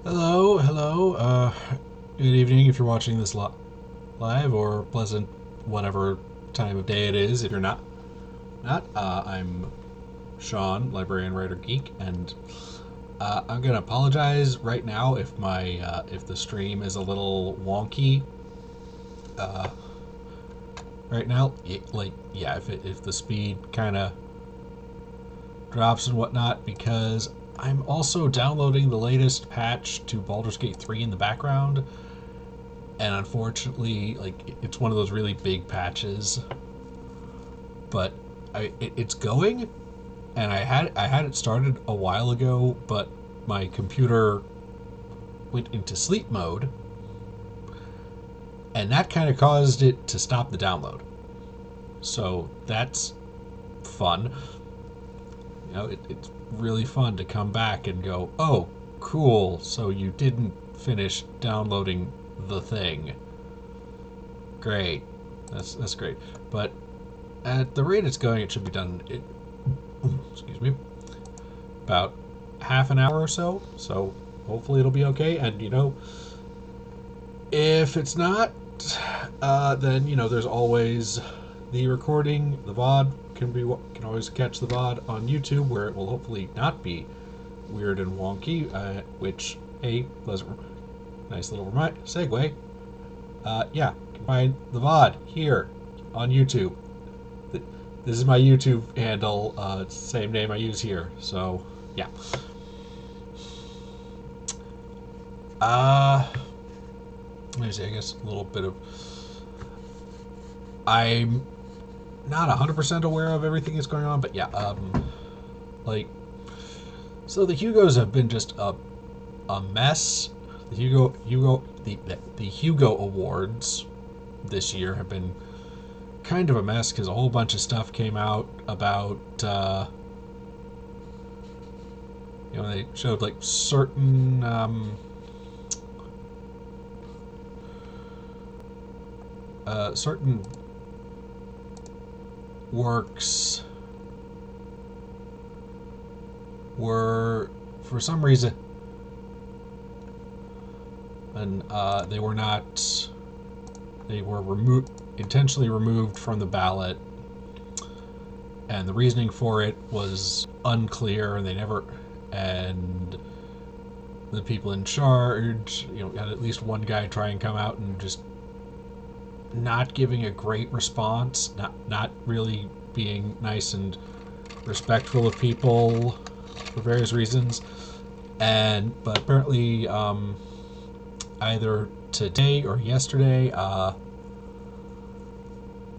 Hello, hello. Good evening if you're watching this live, or pleasant whatever time of day it is if you're not. I'm Sean, librarian, writer, geek, and I'm gonna apologize right now if the stream is a little wonky. Uh, right now, if the speed kind of drops and whatnot, because I'm also downloading the latest patch to Baldur's Gate 3 in the background, and unfortunately, it's one of those really big patches. But it's going, and I had it started a while ago, but my computer went into sleep mode, and that kind of caused it to stop the download. So that's fun. It's really fun to come back and go, oh, cool. So you didn't finish downloading the thing. Great. That's great. But at the rate it's going, it should be done. Excuse me. About half an hour or so. So hopefully it'll be okay. And if it's not, then there's always the recording. The VOD can always catch the VOD on YouTube, where it will hopefully not be weird and wonky. Which nice little segue. Yeah, you can find the VOD here on YouTube. This is my YouTube handle, same name I use here. So, yeah. Let me see, I guess a little bit of... I'm not 100% aware of everything that's going on, but yeah, so the Hugos have been just a mess. The Hugo Awards this year have been kind of a mess, because a whole bunch of stuff came out about they showed certain certain works were, for some reason, and they were intentionally removed from the ballot, and the reasoning for it was unclear, and the people in charge, had at least one guy try and come out and just not giving a great response, not really being nice and respectful of people for various reasons. But apparently, either today or yesterday,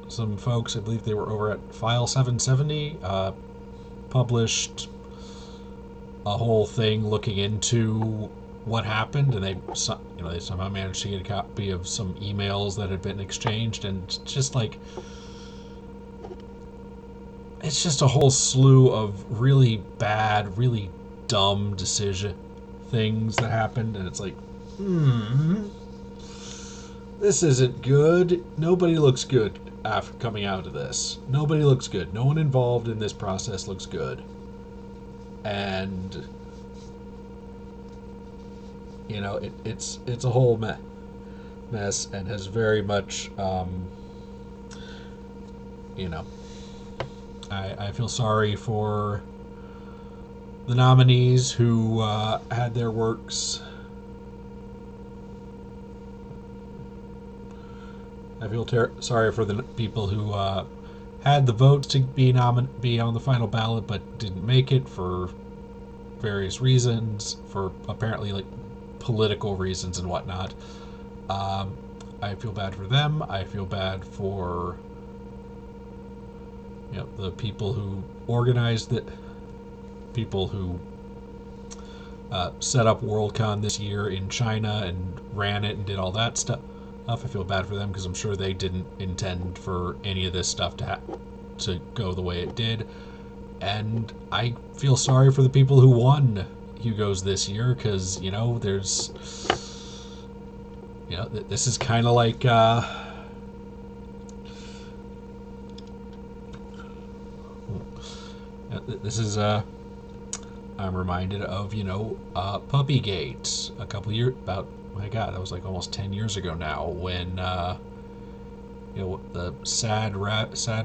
some folks, I believe they were over at File 770, published a whole thing looking into what happened, and they somehow managed to get a copy of some emails that had been exchanged, and it's just a whole slew of really bad, really dumb decision things that happened, and it's like, this isn't good. Nobody looks good after coming out of this. Nobody looks good. No one involved in this process looks good. And it's a whole mess, and has very much I feel sorry for the nominees who had their works. I feel sorry for the people who had the votes to be on the final ballot, but didn't make it for various reasons, for apparently political reasons and whatnot. I feel bad for them. I feel bad for the people who organized people who set up Worldcon this year in China and ran it and did all that stuff. I feel bad for them because I'm sure they didn't intend for any of this stuff to go the way it did. And I feel sorry for the people who won Hugos this year because, you know, there's... You know, this is kind of like... this is... I'm reminded of, you know, Puppygate a couple years... About... My God, that was like almost 10 years ago now when... you know, the sad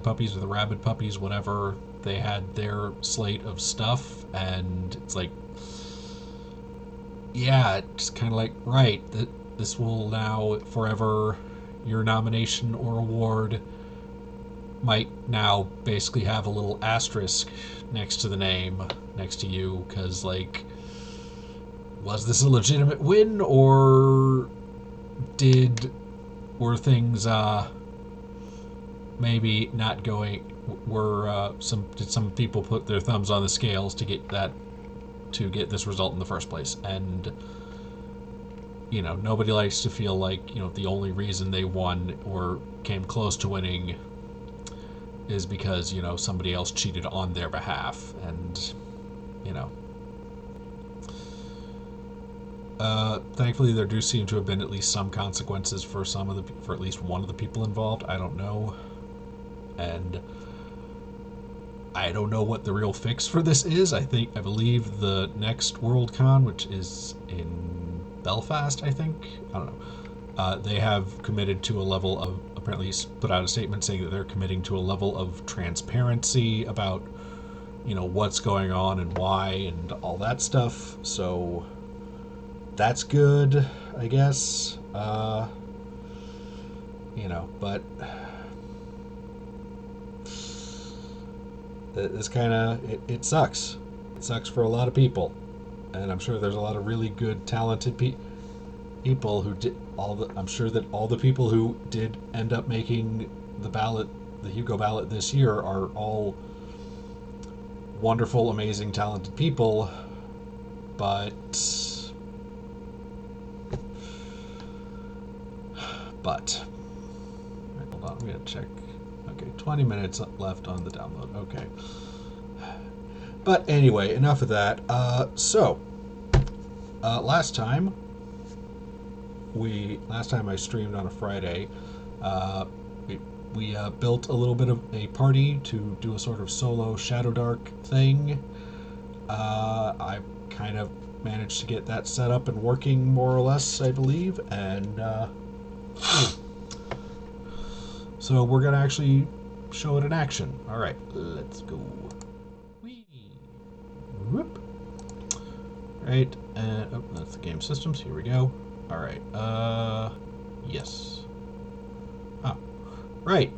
puppies or the rabid puppies, whatever, they had their slate of stuff, and it's like, yeah, it's kind of like, right, this will now forever, your nomination or award might now basically have a little asterisk next to the name, next to you, because, like, was this a legitimate win, or were things, maybe not going, did some people put their thumbs on the scales to get this result in the first place? And, you know, nobody likes to feel like, you know, the only reason they won or came close to winning is because, you know, somebody else cheated on their behalf. And, you know, thankfully there do seem to have been at least some consequences for at least one of the people involved. I don't know. And I don't know what the real fix for this is. I believe the next Worldcon, which is in Belfast, I think. I don't know. They have committed to a level of, apparently put out a statement saying that they're committing to a level of transparency about, you know, what's going on and why and all that stuff. So that's good, I guess. You know, but this kind of, it sucks. It sucks for a lot of people. And I'm sure there's a lot of really good, talented people who did I'm sure that all the people who did end up making the Hugo ballot this year are all wonderful, amazing, talented people. But hold on, I'm going to check. Okay, 20 minutes left on the download. Okay. But anyway, enough of that. Last time I streamed on a Friday, we built a little bit of a party to do a sort of solo Shadowdark thing. I kind of managed to get that set up and working more or less, I believe, and so we're gonna actually show it in action. All right, let's go. Whee! Whoop! Right, and oh, that's the game systems. Here we go. All right. Yes. Ah, right.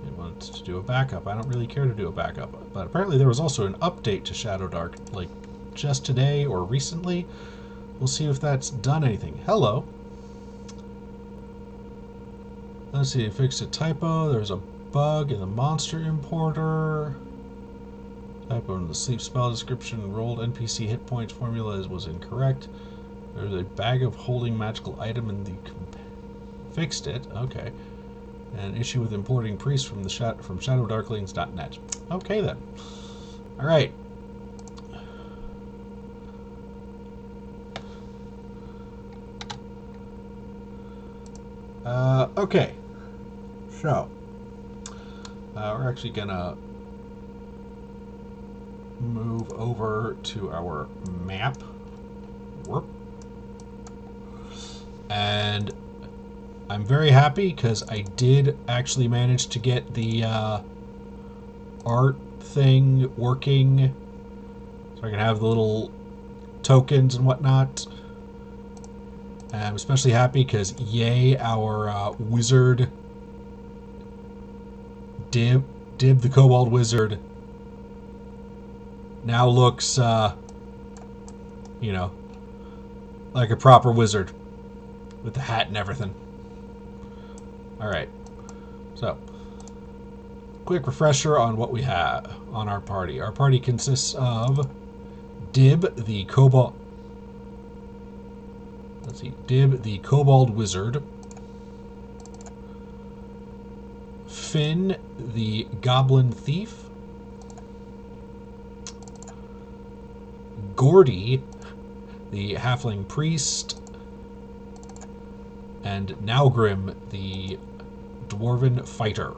It wants to do a backup. I don't really care to do a backup, but apparently there was also an update to Shadowdark, like just today or recently. We'll see if that's done anything. Hello. Let's see, it fixed a typo. There's a bug in the monster importer. Typo in the sleep spell description. Rolled NPC hit points formula was incorrect. There's a bag of holding magical item in the... Fixed it. Okay. An issue with importing priests from shadowdarklings.net. Okay then. Alright. Okay, so we're actually gonna move over to our map, and I'm very happy because I did actually manage to get the art thing working, so I can have the little tokens and whatnot. I'm especially happy because, yay, our wizard, Dib the Kobold Wizard, now looks, you know, like a proper wizard with the hat and everything. Alright. So, quick refresher on what we have on our party. Our party consists of Dib, the Kobold. Let's see, Dib, the Kobold Wizard. Finn, the Goblin Thief. Gordy, the Halfling Priest. And Naugrim, the Dwarven Fighter.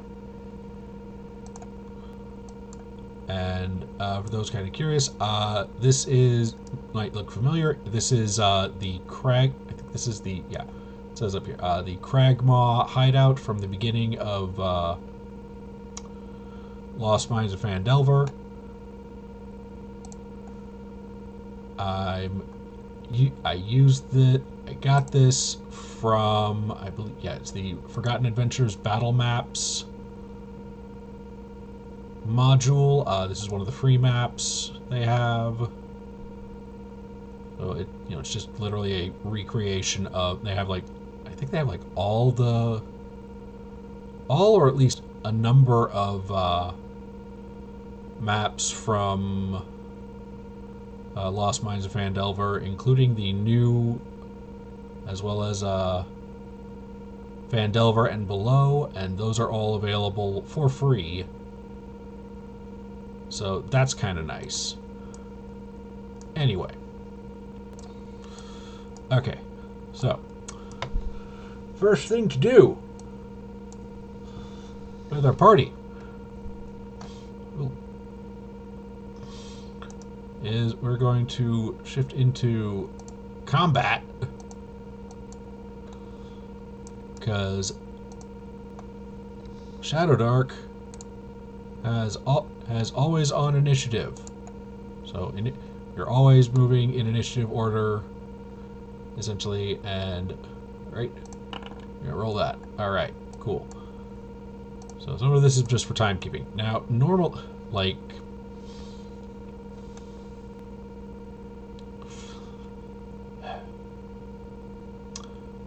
And for those kind of curious, this is, might look familiar, this is the Crag, I think this is the, yeah, it says up here, the Cragmaw hideout from the beginning of Lost Mines of Phandelver. I got this from, I believe, yeah, it's the Forgotten Adventures Battle Maps module. This is one of the free maps they have. So it, it's just literally a recreation of. They have like, I think they have like all or at least a number of maps from Lost Mines of Phandelver, including the new, as well as Phandelver and below, and those are all available for free. So that's kind of nice. Anyway. Okay, so first thing to do with our party is we're going to shift into combat, because Shadowdark has always on initiative. So you're always moving in initiative order, essentially, and right, yeah, roll that. All right, cool. So some of this is just for timekeeping. Now, normal, like,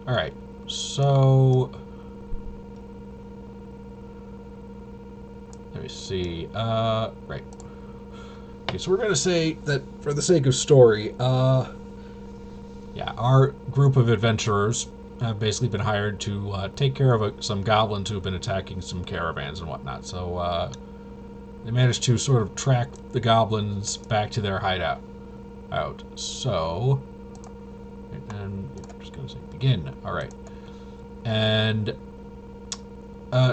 all right, so let me see. Right. Okay, so we're gonna say that for the sake of story, yeah, our group of adventurers have basically been hired to take care of some goblins who have been attacking some caravans and whatnot. So they managed to sort of track the goblins back to their hideout. So, and I'm just going to say begin. All right. And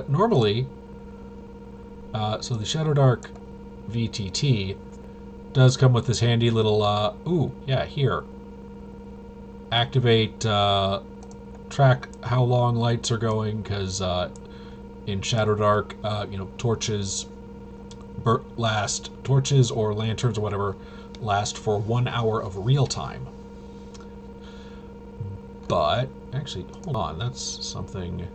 normally, so the Shadowdark VTT does come with this handy little, ooh, yeah, here. Activate, track how long lights are going, because in Shadowdark, torches or lanterns or whatever last for 1 hour of real time. But actually, hold on, that's something.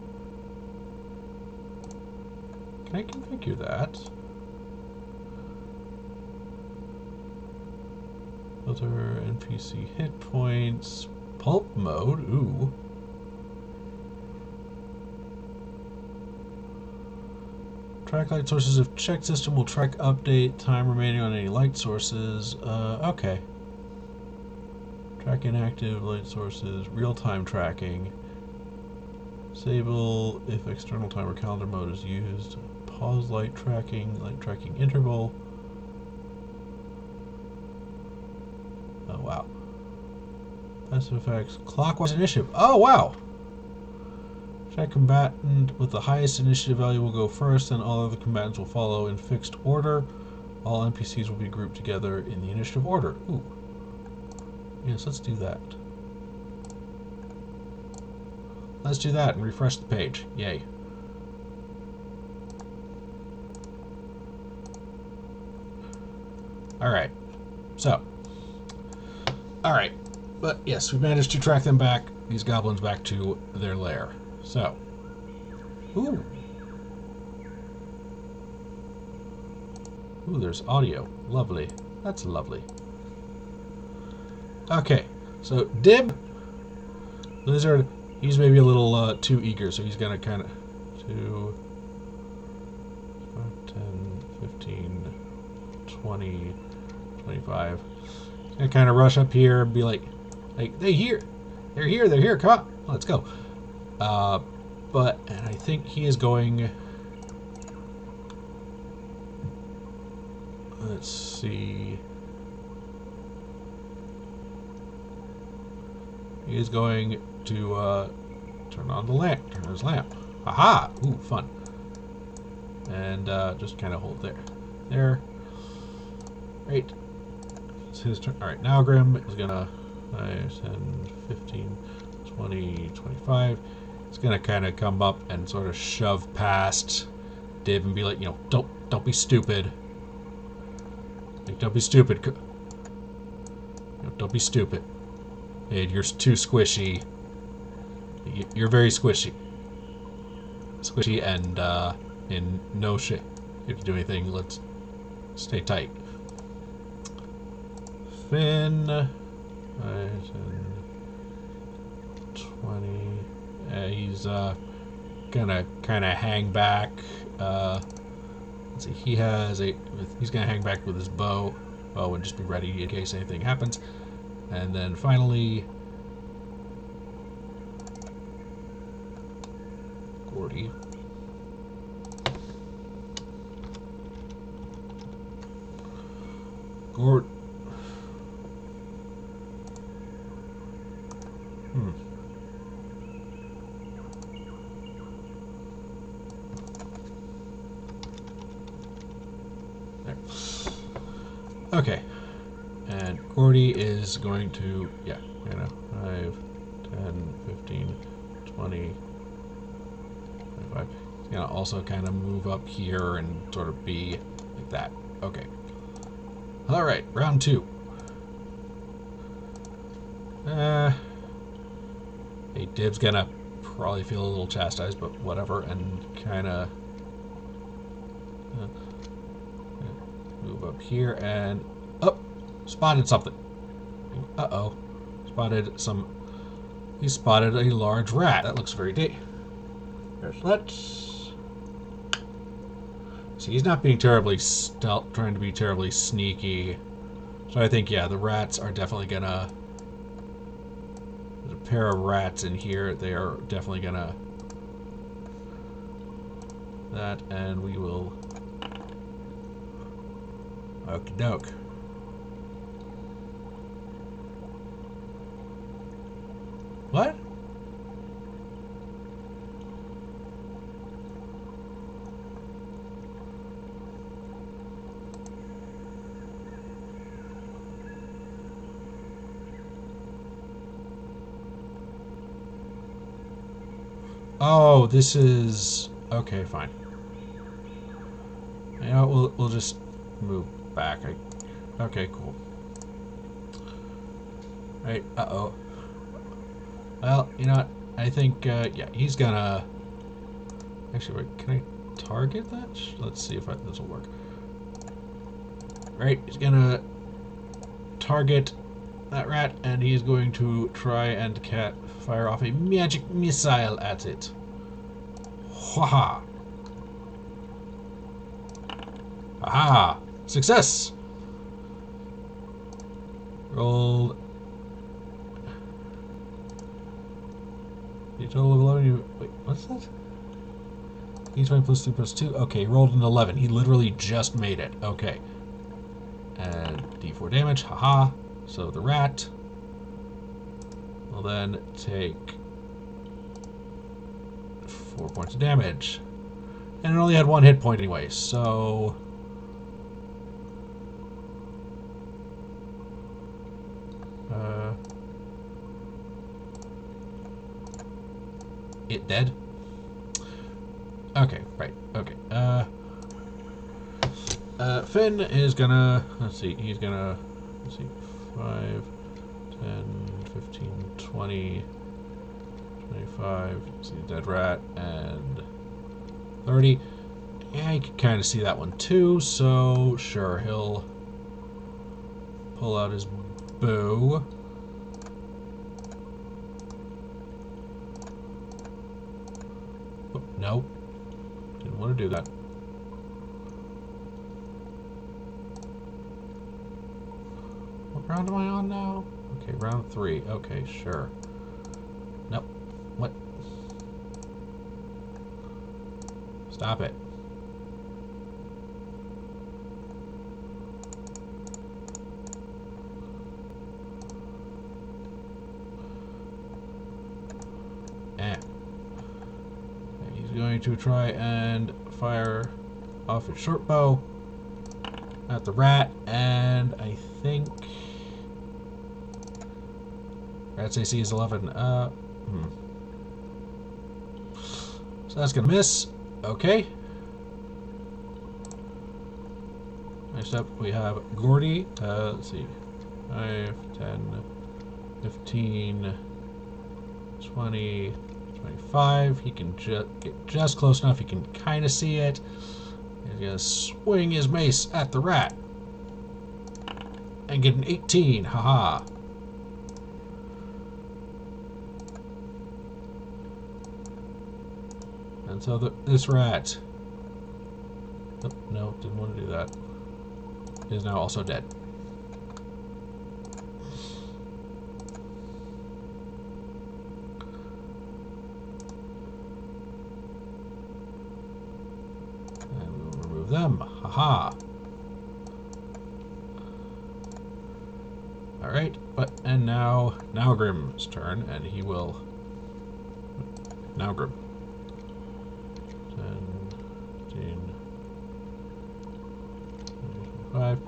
Can I configure that? Filter NPC hit points, pulp mode. Ooh. Track light sources. If check system will track update time remaining on any light sources. Okay. Track inactive light sources. Real-time tracking. Disable if external timer calendar mode is used. Pause light tracking interval. Oh wow. Passive effects. Clockwise initiative. Oh wow. Check combatant with the highest initiative value will go first, and all other combatants will follow in fixed order. All NPCs will be grouped together in the initiative order. Ooh. Yes, let's do that. Let's do that and refresh the page. Yay. Alright. So. Alright. But yes, we managed to track them back, these goblins back to their lair. So. Ooh. Ooh, there's audio. Lovely. That's lovely. Okay. So, Dib. Lizard. He's maybe a little too eager, so he's gonna kind of 20, 25. Gonna kind of rush up here and be like, they're here, come on, let's go. And I think he is going. Let's see. He is going to turn on the lamp. Turn on his lamp. Aha! Ooh, fun. And just kind of hold there. There. Right. It's his turn. Alright, now Grim is gonna 5, 10, 15, 20, 25. It's gonna kind of come up and sort of shove past Dib and be like, don't be stupid. Like, don't be stupid. Don't be stupid. Hey, you're too squishy. You're very squishy. Squishy and in no shape. If you do anything, let's stay tight. Finn. 5, 10, 20. He's gonna kind of hang back. Let's see. He's gonna hang back with his bow. And just be ready in case anything happens. And then finally, Gordy. There. Okay. And Gordy is going to, 5, 10, 15, 20, 25. He's going to also kind of move up here and sort of be like that. Okay. Alright, round 2. Hey, Dib's going to probably feel a little chastised, but whatever, and kind of move up here and up. Spotted something. Uh-oh. He spotted a large rat. That looks very let's see, he's not being terribly trying to be terribly sneaky. So I think, the rats are definitely gonna. There's a pair of rats in here. They are definitely gonna. That, and we will. Okie doke. What? Oh, this is okay. Fine. We'll just move back. Okay, cool. Right. Uh-oh. Well, you know what? I think, he's gonna. Actually, wait, can I target that? Let's see if this will work. Right, he's gonna target that rat, and he's going to try and fire off a magic missile at it. Ha! Aha! Success! Rolled. You total of 11. Wait, what's that? D20 plus 3 plus 2. Okay, rolled an 11. He literally just made it. Okay. And D4 damage. Haha. So the rat will then take 4 points of damage. And it only had 1 hit point anyway, so. It dead? Okay, right, okay. Finn is gonna, let's see, 5, 10, 15, 20, 25, see dead rat, and 30. Yeah, you can kind of see that one too, so sure, he'll pull out his bow. Oh, no, didn't want to do that. What round am I on now? Okay, round 3. Okay, sure. Nope. What? Stop it. He's going to try and fire off his short bow at the rat, and I think rat's AC is 11. So that's gonna miss. Okay. Next up, we have Gordy. Let's see. 5, 10, 15, 20, 25. He can get just close enough. He can kind of see it. He's going to swing his mace at the rat. And get an 18. Haha. And so this rat... Oh, no, didn't want to do that. Is now also dead. Them. Haha. Alright, and now Grim's turn, and he will Grim. 10, 15, 25.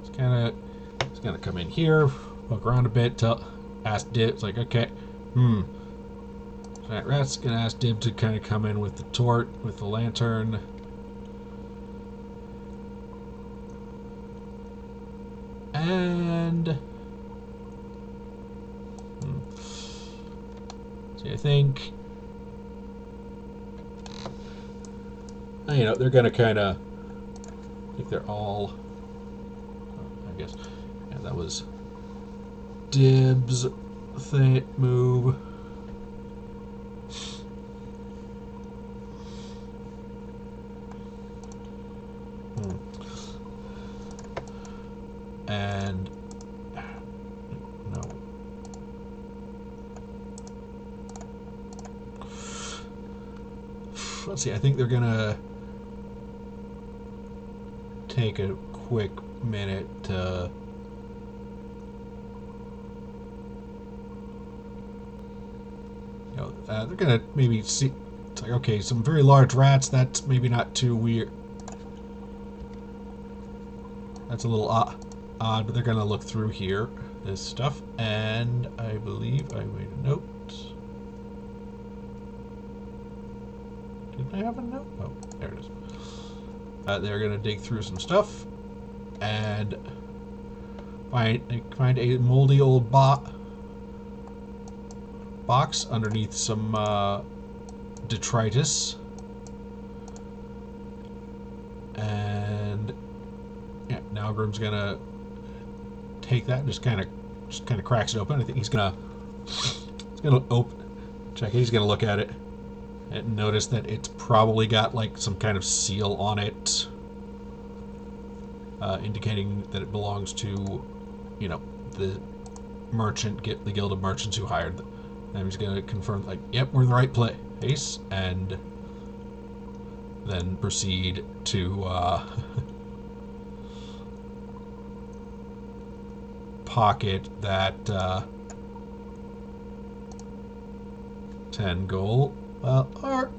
It's gonna come in here, poke around a bit, ask Dib. It's like, okay, So that rat's gonna ask Dib to kind of come in with the torch, with the lantern. And see, I think they're gonna kind of. I think they're all. I guess, yeah, that was Dib's move. And no. Let's see, I think they're gonna take a quick minute to they're gonna maybe see. It's like, okay, some very large rats, that's maybe not too weird. That's a little odd, but they're gonna look through here, this stuff, and I believe I made a note. Did I have a note? Oh, there it is. They're gonna dig through some stuff and find a moldy old box underneath some detritus, and yeah, now Grim's gonna take that and just kind of cracks it open. I think he's gonna check it. He's gonna look at it and notice that it's probably got like some kind of seal on it, indicating that it belongs to, the merchant, the guild of merchants who hired them. And he's gonna confirm, like, yep, we're in the right place, and then proceed to pocket that 10 gold. Well, or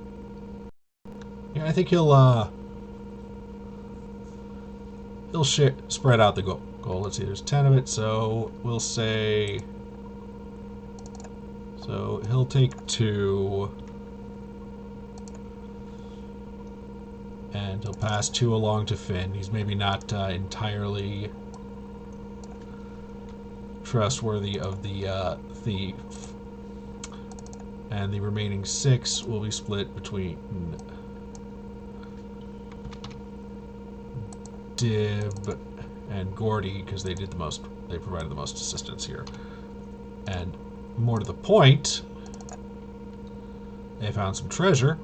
yeah, I think he'll spread out the gold. Let's see, there's 10 of it, so we'll say. So he'll take 2, and he'll pass 2 along to Finn. He's maybe not entirely trustworthy of the thief. And the remaining 6 will be split between Dib and Gordy, because they provided the most assistance here. And more to the point, they found some treasure.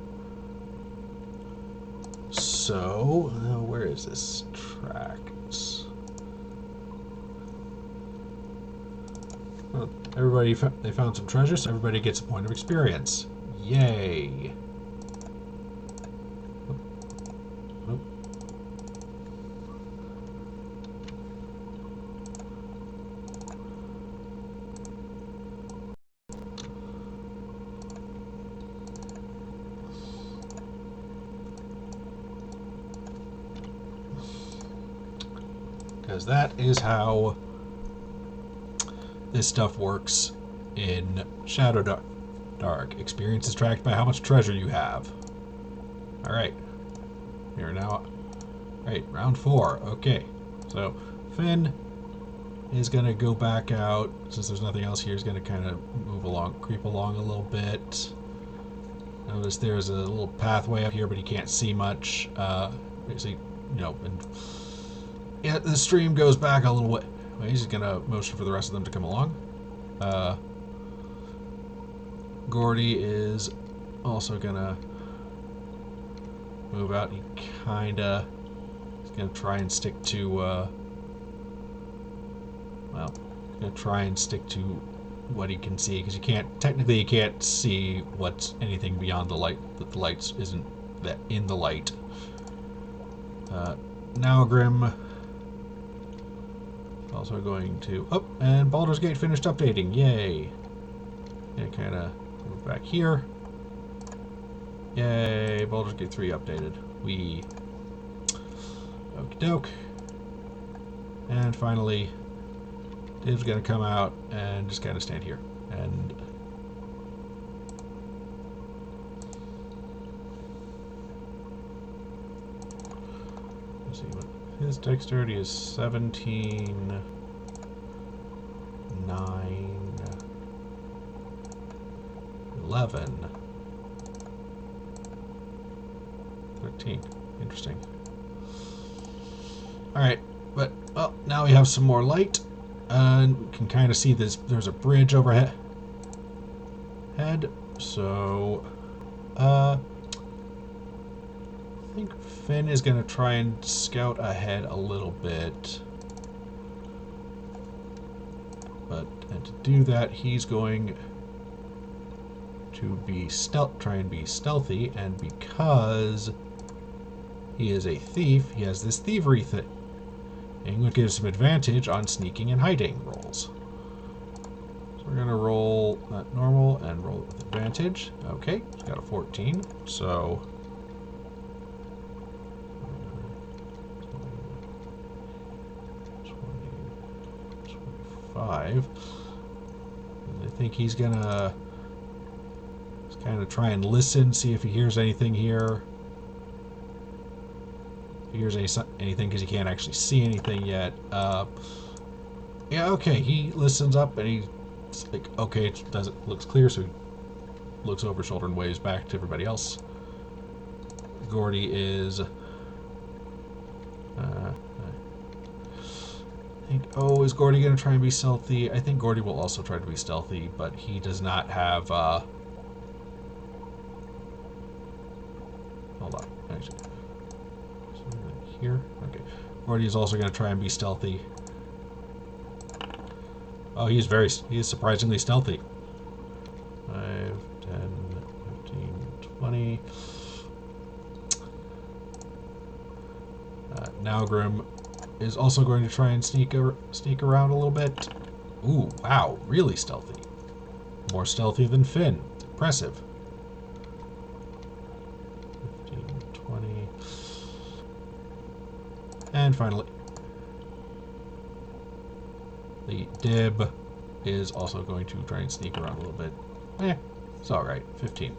So, where is this tract? everybody, they found some treasure, so everybody gets a point of experience. Yay! Because that is how this stuff works in Shadowdark. Experience is tracked by how much treasure you have. Alright. Here now. Right, round 4. Okay. So, Finn is going to go back out. Since there's nothing else here, he's going to kind of move along, creep along a little bit. Notice there's a little pathway up here, but he can't see much. Basically, you know, and yeah, the stream goes back a little way. He's going to motion for the rest of them to come along. Gordy is also going to move out. He's going to try and stick to, well, going to try and stick to what he can see, because technically you can't see what's anything beyond the light, that the lights isn't that in the light. Now Grim also going to, oh, and Baldur's Gate finished updating, yay. Gonna kind of move back here. Yay, Baldur's Gate 3 updated. Okie doke. And finally, Div's gonna come out and just kind of stand here. And let's see what his dexterity is. 17, 9, 11, 13. Interesting. Alright, but, well, now we have some more light. And we can kind of see this. There's a bridge overhead. So, I think Finn is going to try and scout ahead a little bit. And to do that, he's going to try and be stealthy, and because he is a thief, he has this thievery thing. Which gives him advantage on sneaking and hiding rolls. So we're going to roll that normal and roll it with advantage. Okay, he's got a 14, so 25. I think he's going to kind of try and listen, see if he hears anything here. If he hears anything, because he can't actually see anything yet. Yeah, okay, he listens up and he's like, okay, it looks clear, so he looks over his shoulder and waves back to everybody else. Gordy is is Gordy going to try and be stealthy? I think Gordy will also try to be stealthy, but he does not have hold on, actually. Here. Okay. Gordy is also going to try and be stealthy. Oh, he is surprisingly stealthy. 5, 10, 15, 20. Now Grim is also going to try and sneak around a little bit. Ooh, wow, really stealthy. More stealthy than Finn. Impressive. 15, 20. And finally, the Dib is also going to try and sneak around a little bit. It's alright. 15.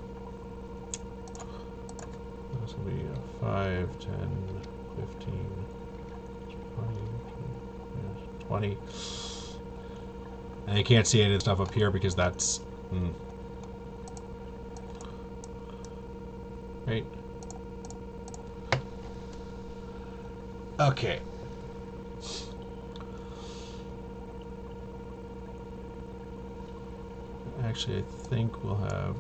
This will be 5, 10, 15, 20. And you can't see any of the stuff up here because that's... Right. Okay. Actually, I think we'll have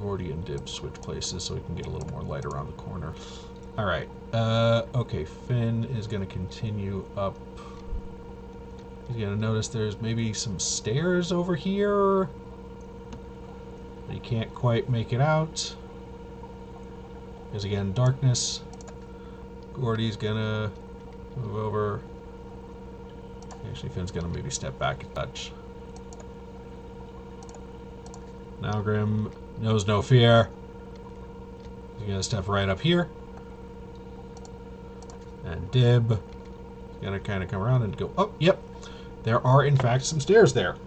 Gordy and Dib switch places so we can get a little more light around the corner. Alright. Okay, Finn is going to continue up He's gonna notice there's maybe some stairs over here. He can't quite make it out. Because again, darkness. Gordy's gonna move over. Actually, Finn's gonna maybe step back a touch. Now Grim knows no fear. He's gonna step right up here. And Dib is gonna kind of come around and go, oh, yep. There are, in fact, some stairs there.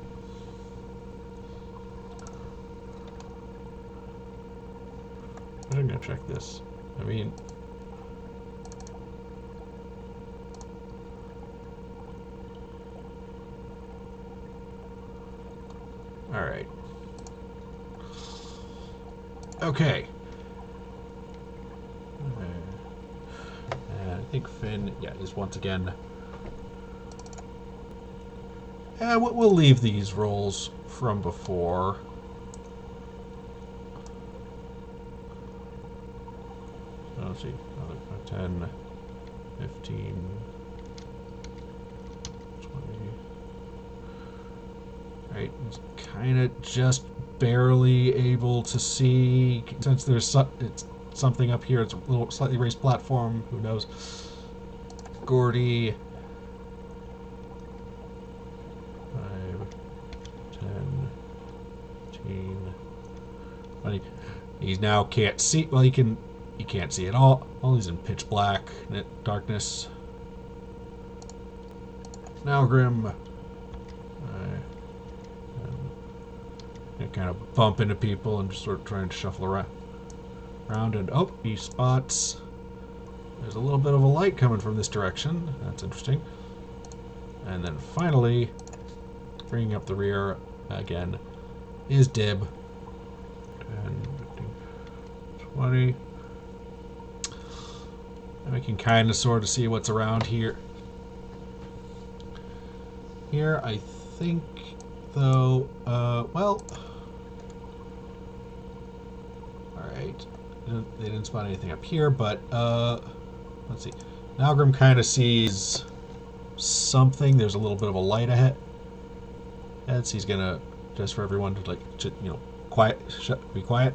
I'm gonna check this. I mean... Alright. Okay. And I think Finn, yeah, is once again... we'll leave these rolls from before. Let's see. 10, 15, 20. Right, it's kind of just barely able to see, since there's it's something up here. It's a little slightly raised platform. Who knows? Gordy. 5, 10, 15, 20. He now can't see. Well, he can't see at all. All he's in pitch black, darkness. Now Grim. Kind of bump into people and just sort of trying to shuffle around, and oh, he spots there's a little bit of a light coming from this direction. That's interesting. And then finally, bringing up the rear again is Dib. 10, 15, 20. And we can kind of sort of see what's around here. Here, I think, though, well... Alright. They didn't spot anything up here, but, let's see. Now Grim kind of sees something. There's a little bit of a light ahead. And so he's gonna, just for everyone to, like, you know, quiet, be quiet.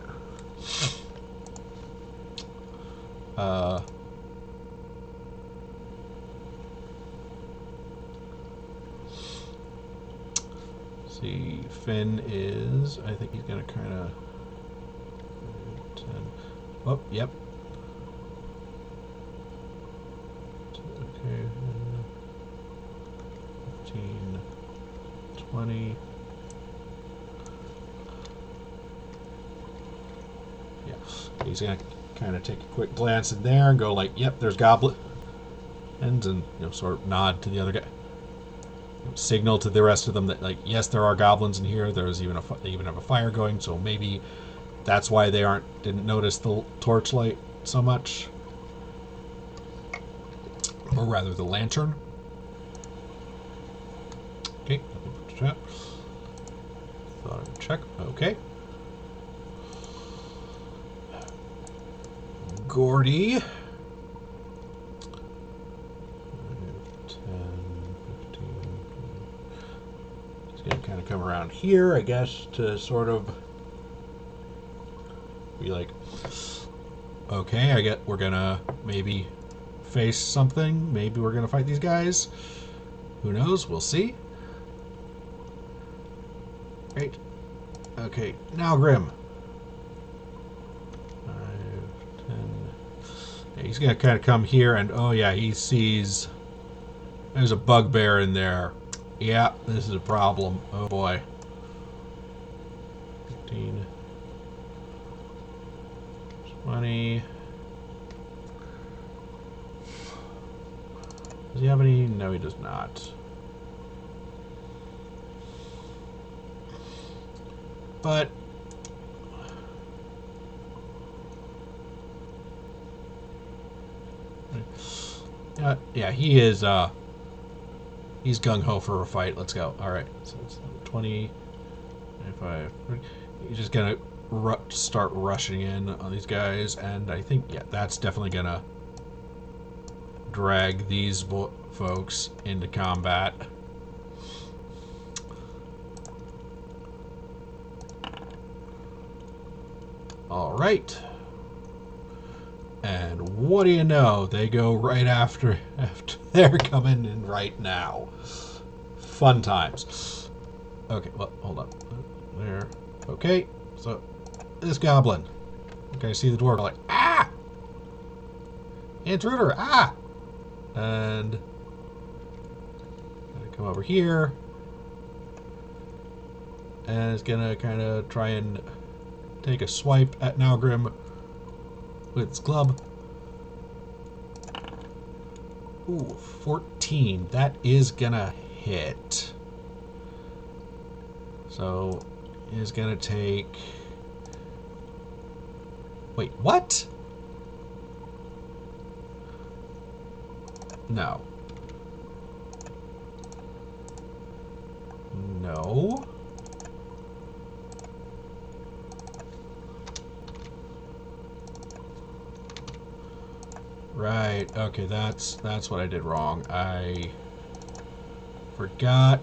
See, Finn is, I think he's gonna kind of, 10, oh, yep. Okay, 15, 20. Yeah, he's gonna kind of take a quick glance in there and go like, yep, there's Goblin. And, you know, sort of nod to the other guy. Signal to the rest of them that, like, yes, there are goblins in here. There's even they even have a fire going, so maybe that's why they didn't notice the torchlight so much, or rather the lantern. Okay, check. Thought I would check. Okay. Gordy. 10, 15. He's gonna kind of come around here, I guess, to sort of be like, okay, I get we're gonna maybe face something. Maybe we're gonna fight these guys. Who knows? We'll see. Great. Okay, now Grim. 5, 10. Yeah, he's gonna kind of come here, and oh yeah, he sees there's a bugbear in there. Yeah, this is a problem. Oh boy. 15, 20. Does he have any? No, he does not. But yeah, he is he's gung-ho for a fight. Let's go. All right. So it's 20, 25, 30. He's just gonna start rushing in on these guys, and I think, yeah, that's definitely gonna drag these folks into combat. All right. And what do you know? They go right after they're coming in right now. Fun times. Okay, well, hold on. There. Okay, so this goblin. Okay, I see the dwarf like, ah! Intruder, ah! And gonna come over here. And it's gonna kind of try and take a swipe at Nalgrim with its club. Ooh, 14. That is gonna hit. So, is gonna take... Wait, what? No. No. Right, okay, that's what I did wrong. I forgot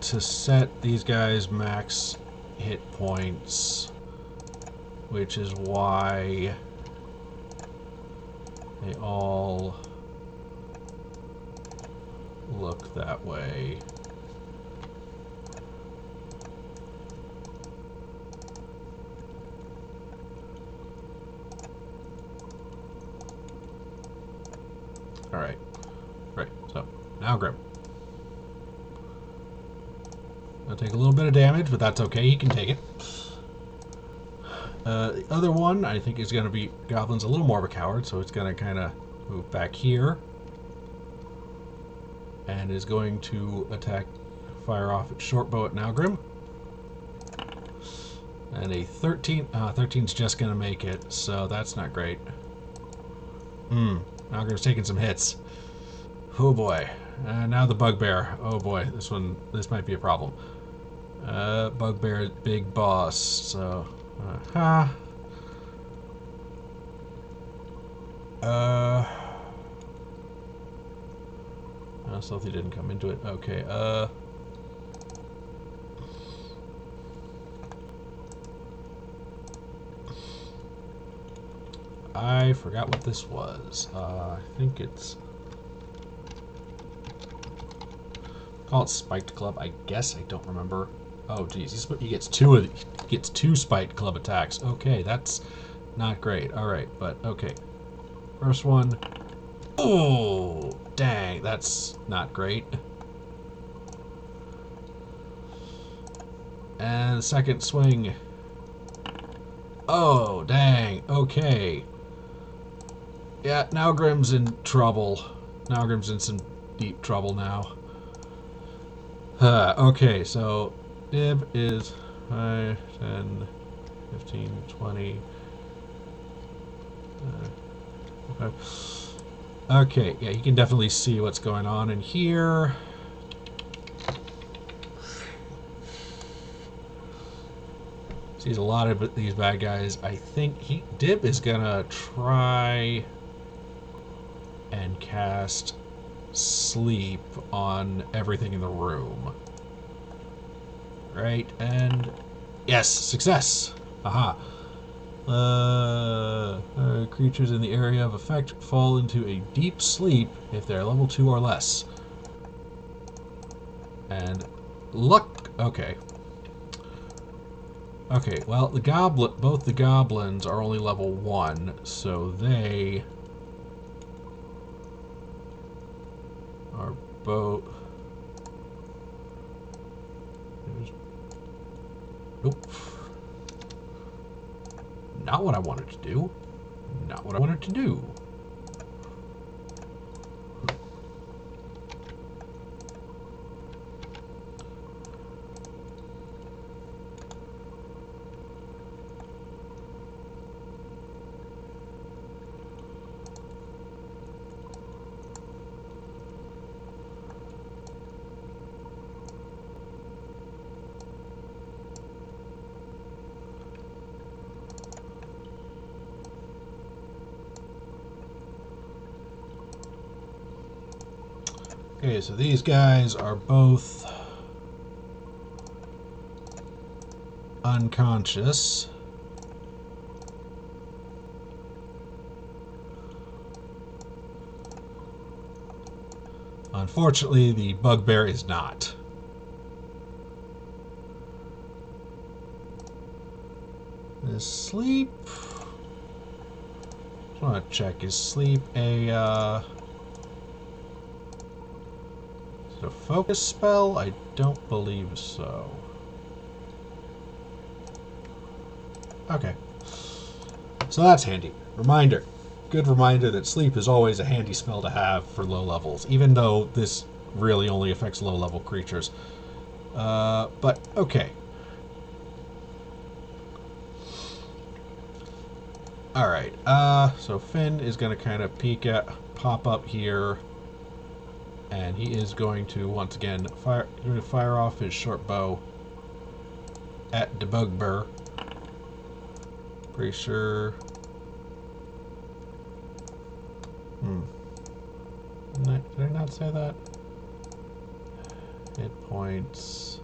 to set these guys max hit points, which is why they all look that way. Alright. Right, so now Grim. I'll take a little bit of damage, but that's okay, he can take it. The other one, I think, is going to be... Goblin's a little more of a coward, so it's going to kind of move back here. And is going to attack, fire off its short bow at Nalgrim. And a 13... 13's just going to make it, so that's not great. Nalgrim's taking some hits. Oh boy. Now the bugbear. Oh boy, this might be a problem. Bugbear, big boss, so... Stealthy didn't come into it. Okay, I forgot what this was. I think it's... Call it Spiked Club, I guess. I don't remember. Oh, geez. He gets two Spiked Club attacks. Okay, that's not great. Alright, but okay. First one. Oh, dang. That's not great. And the second swing. Oh, dang. Okay. Yeah, now Grim's in trouble. Now Grim's in some deep trouble now. Okay, so Dib is 5, 10, 15, 20. Okay. Okay, yeah, you can definitely see what's going on in here. Sees a lot of these bad guys. I think Dib is gonna try and cast sleep on everything in the room. Right, and yes, success! Aha. Creatures in the area of effect fall into a deep sleep if they're level 2 or less. And luck. Okay. Okay, well, both the goblins are only level 1, so they are both... Nope. Not what I wanted to do. Not what I wanted to do. Okay, so these guys are both unconscious. Unfortunately, the bugbear is not. Is sleep... I want to check. Is sleep a... is it a focus spell? I don't believe so. Okay. So that's handy. Reminder. Good reminder that sleep is always a handy spell to have for low levels, even though this really only affects low level creatures. But, okay. Alright, so Finn is going to kind of pop up here, and he is going to, once again, fire off his short bow at the bugbear. Pretty sure... Did I not say that? Hit points...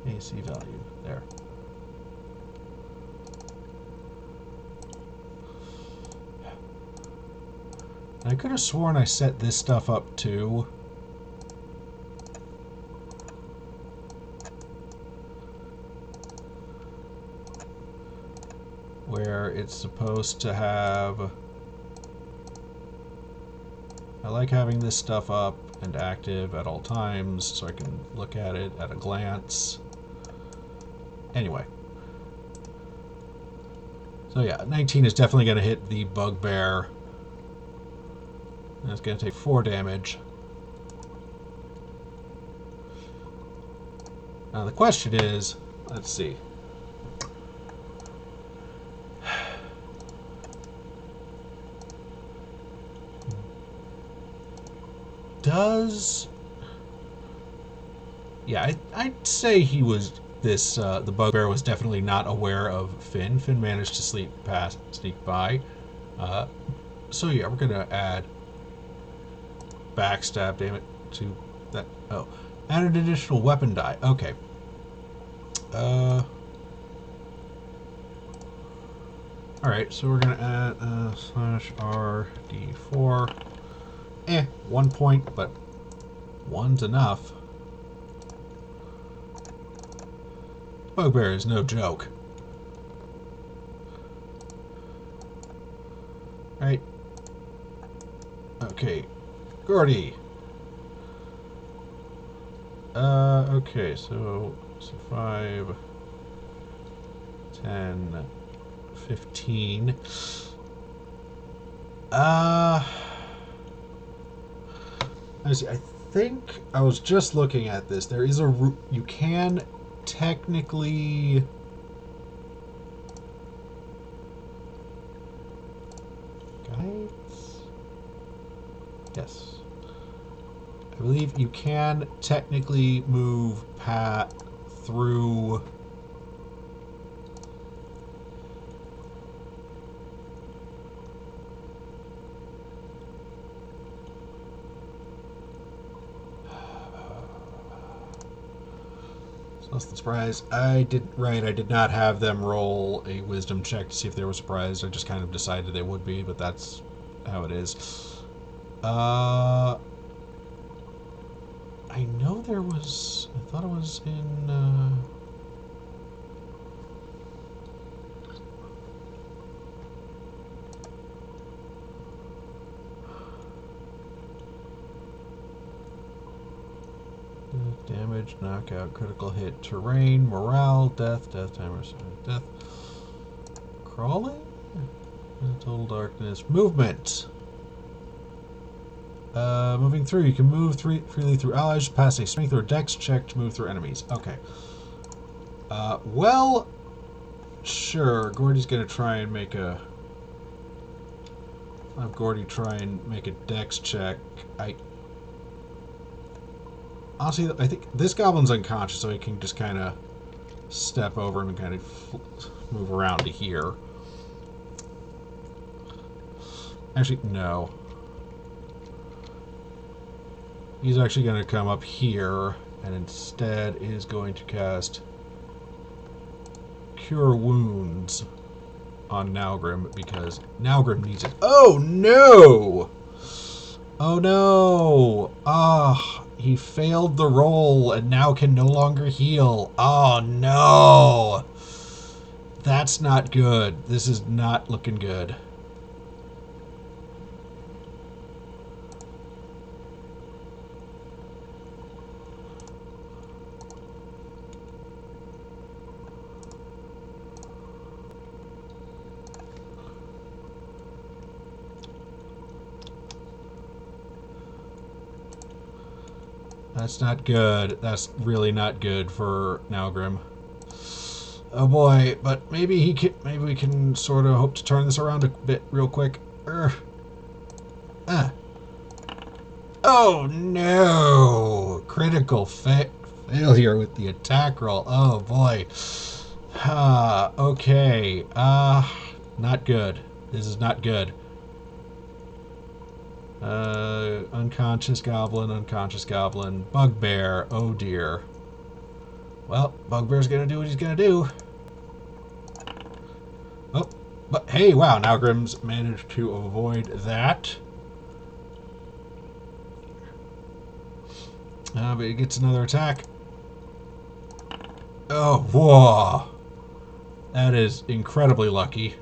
AC value. There. I could have sworn I set this stuff up too. Where it's supposed to have... I like having this stuff up and active at all times so I can look at it at a glance. Anyway. So yeah, 19 is definitely going to hit the bugbear. And it's going to take 4 damage. Now the question is, let's see. Yeah, I'd say he was the bugbear was definitely not aware of Finn. Finn managed to sneak by. So yeah, we're gonna add backstab damage to that. Oh, add an additional weapon die. Okay. Alright, so we're gonna add slash RD4. 1 point, but 1's enough. Bugbear is no joke. Right. Okay. Gordy. Okay, so 5, 10, 15. I think I was just looking at this. There is a route you can technically guides. Yes, I believe you can technically move through. Less than surprise. I did not have them roll a wisdom check to see if they were surprised. I just kind of decided they would be, but that's how it is. I know there was... I thought it was in... damage, knockout, critical hit, terrain, morale, death timer, death. Crawling? Total darkness. Movement. Moving through. You can move freely through allies, pass a strength or dex check to move through enemies. Okay. Well, sure. Gordy's gonna try and make a... I'll have Gordy try and make a dex check. Honestly, I think this goblin's unconscious, so he can just kind of step over him and kind of move around to here. Actually, no. He's actually going to come up here, and instead is going to cast Cure Wounds on Nalgrim, because Nalgrim needs it. Oh, no! Oh no! Ah, he failed the roll and now can no longer heal. Oh no! That's not good. This is not looking good. That's not good. That's really not good for Nalgrim. Oh boy, but maybe we can sort of hope to turn this around a bit real quick. Ah. Oh no! Critical failure with the attack roll. Oh boy. Okay. Not good. This is not good. Unconscious goblin, bugbear. Oh dear. Well, bugbear's gonna do what he's gonna do. Oh, but hey, wow, now Grimm's managed to avoid that. But he gets another attack. Oh, whoa. That is incredibly lucky.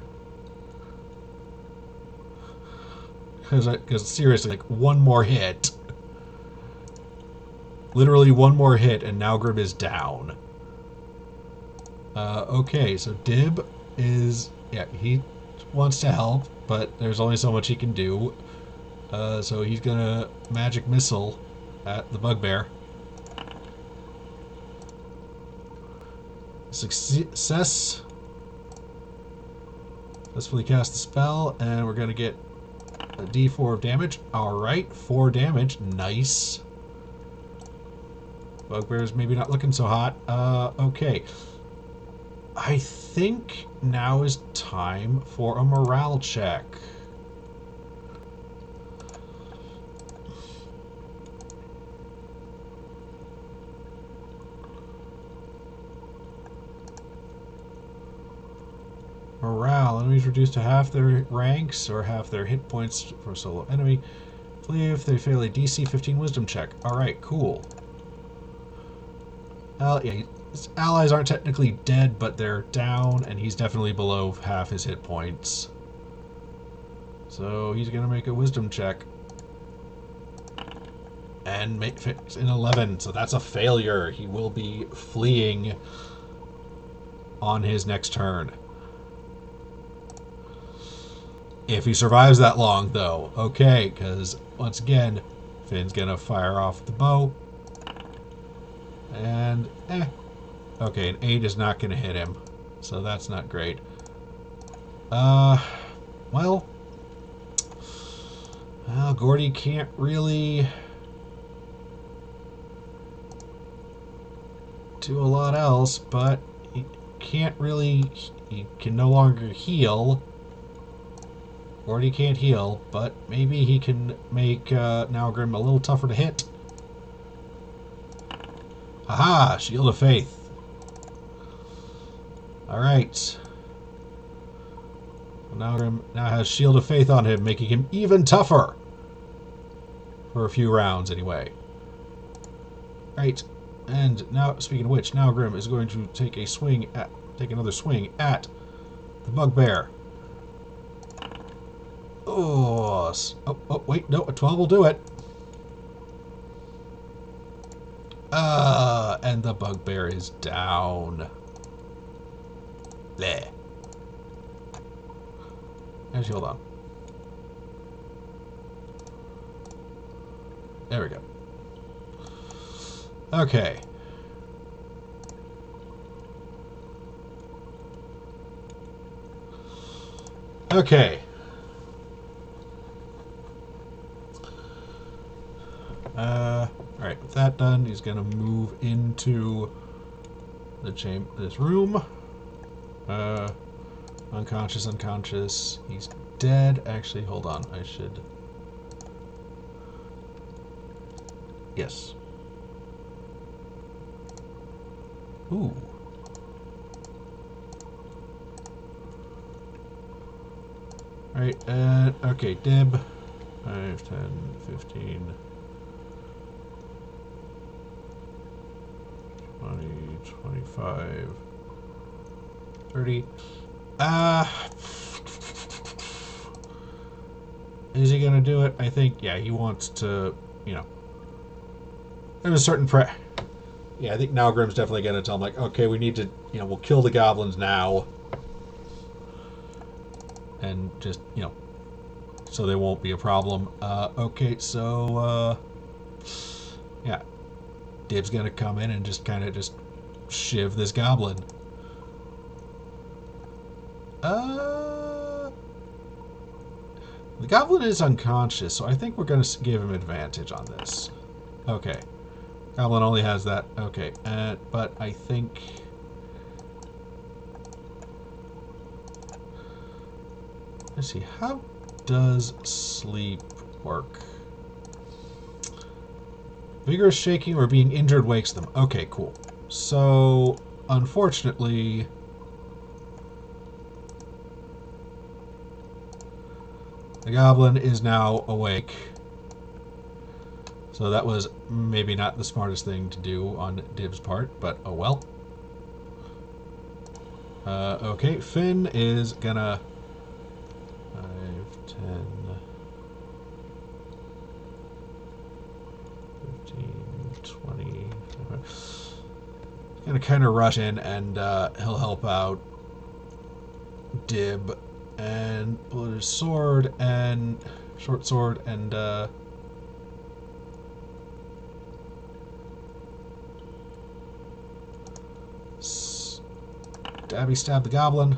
Because seriously, like one more hit. Literally one more hit and now Grimm is down. Okay, so Dib is... Yeah, he wants to help, but there's only so much he can do. So he's gonna magic missile at the bugbear. Success. Successfully cast the spell, and we're gonna get a D4 of damage. Alright, 4 damage. Nice. Bugbear's maybe not looking so hot. Okay. I think now is time for a morale check. Morale. Enemies reduced to half their ranks or half their hit points for a solo enemy. Flee if they fail a DC 15 wisdom check. Alright, cool. Yeah, his allies aren't technically dead, but they're down, and he's definitely below half his hit points. So he's going to make a wisdom check. And make an 11, so that's a failure. He will be fleeing on his next turn. If he survives that long, though. Okay, because once again, Finn's going to fire off the bow. And, okay, an 8 is not going to hit him. So that's not great. Well, Gordy can't really do a lot else, but he can't really... He can no longer heal. Gordy can't heal, but maybe he can make Nalgrim a little tougher to hit. Aha! Shield of Faith. Alright. Nalgrim now has Shield of Faith on him, making him even tougher. For a few rounds, anyway. Right. And now, speaking of which, Nalgrim is going to take another swing at the bugbear. Oh, wait, no, a 12 will do it. And the bugbear is down. Bleh. Actually, hold on. There we go. Okay. Okay. Alright, with that done, he's gonna move into this room. Unconscious. He's dead. Actually, hold on. I should... Yes. Ooh. Alright, okay, Dib. 5, 10, 15, 20, 25, 30. Is he gonna do it? I think, yeah, he wants to, you know, there's a certain yeah, I think now Grimm's definitely gonna tell him, like, okay, we need to, you know, we'll kill the goblins now. And just, you know, so they won't be a problem. Okay, so, yeah, Dib's gonna come in and just kind of just shiv this goblin. The goblin is unconscious, so I think we're gonna give him advantage on this. Okay, goblin only has that. Okay, but I think. Let's see, how does sleep work? Vigorous shaking or being injured wakes them. Okay, cool. So, unfortunately, the goblin is now awake. So that was maybe not the smartest thing to do on Dib's part, but oh well. Okay, Finn is gonna... 5, 10, 15, 20... Gonna kind of rush in and he'll help out Dib and pull his sword and... short sword and... stab the goblin.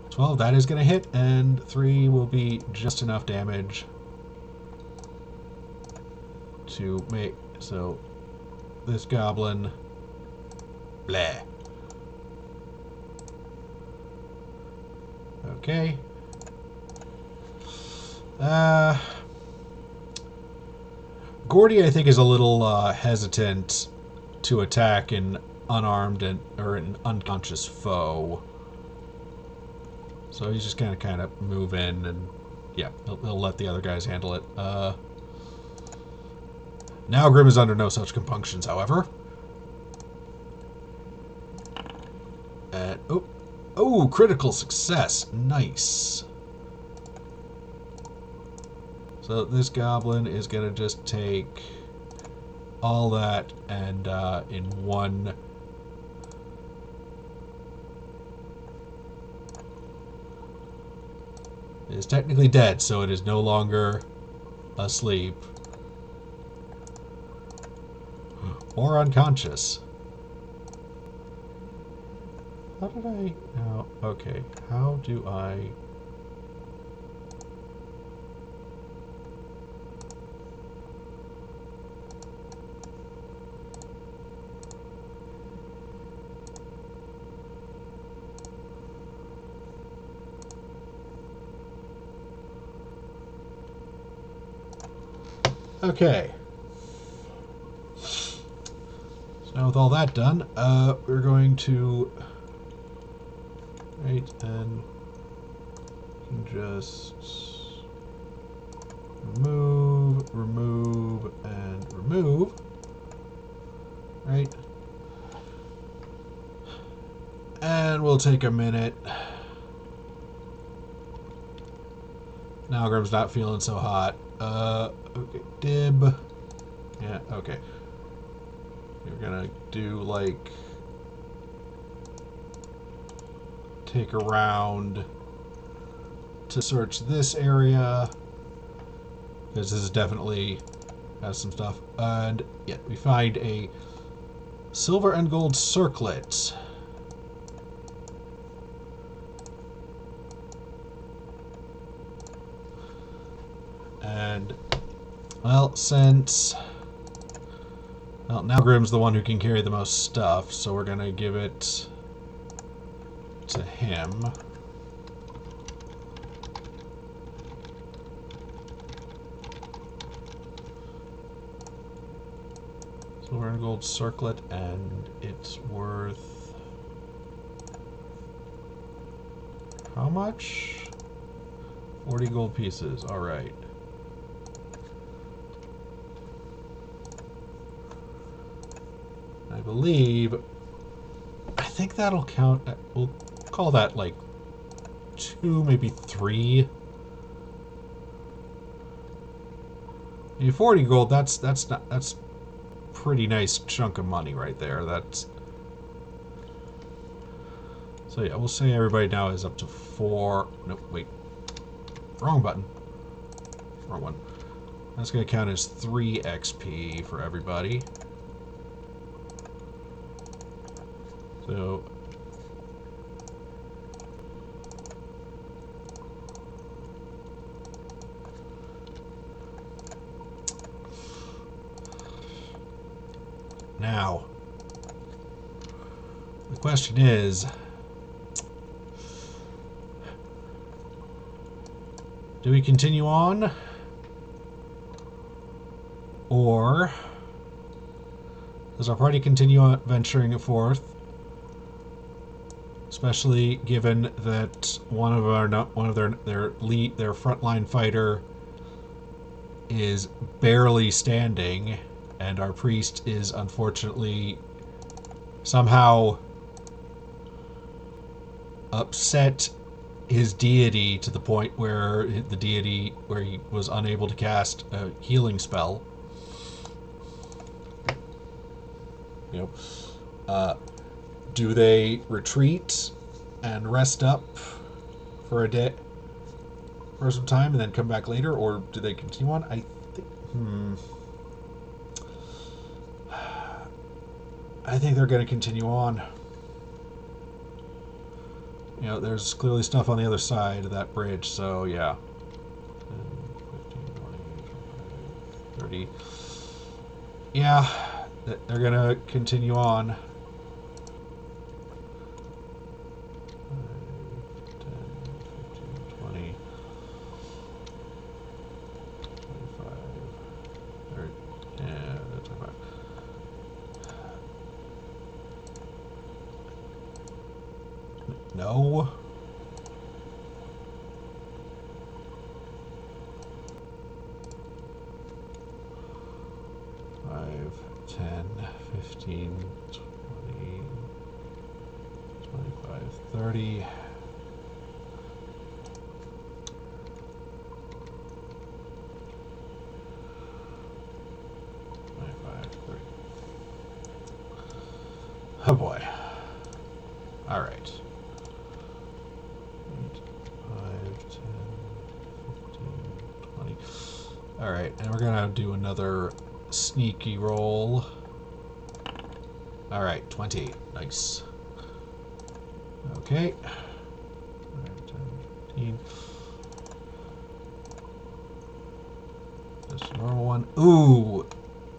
12, that is going to hit, and 3 will be just enough damage to make, so this goblin, bleh. Okay. Gordy, I think, is a little hesitant to attack an unarmed or an unconscious foe. So he's just gonna kind of move in and yeah, he'll let the other guys handle it. Now Grimm is under no such compunctions, however. And oh, critical success, nice. So this goblin is gonna just take all that and in one. It is technically dead, so it is no longer asleep. Or unconscious. How did I... Oh, okay. How do I... Okay. So now with all that done, we're going to... Right, and just remove, and remove. Right. And we'll take a minute. Now Grimm's not feeling so hot. Okay, Dib. Yeah, okay. You're gonna do, like... take a round to search this area. Because this is definitely has some stuff. And, yeah, we find a silver and gold circlet. And, well, since... Well, now Grimm's the one who can carry the most stuff, so we're gonna give it to him. Silver and gold circlet, and it's worth... How much? 40 gold pieces, alright. I believe... I think that'll count... We'll call that, like, 2, maybe 3. I mean, 40 gold, that's pretty nice chunk of money right there. That's... So yeah, we'll say everybody now is up to 4... Nope, wait. Wrong button. Wrong one. That's going to count as 3 XP for everybody. So... Now... The question is... Do we continue on? Or does our party continue on venturing forth? Especially given that one of their frontline fighter is barely standing, and our priest is unfortunately somehow upset his deity to the point where he was unable to cast a healing spell. You know, do they retreat and rest up for a day, for some time, and then come back later, or do they continue on? I think they're going to continue on. You know, there's clearly stuff on the other side of that bridge, so yeah. 10, 15, 20, 30. Yeah, they're gonna continue on. 5, 10, 15, 20, 25, 30. Yeah, that's 25. No. Five, 10, 15, 20, 25, 30. Oh boy. All right. 5, 10, 15, 20. All right, and we're gonna do another sneaky roll. All right, 20. Nice. Okay. 5, 10, 15. Just a normal one. Ooh,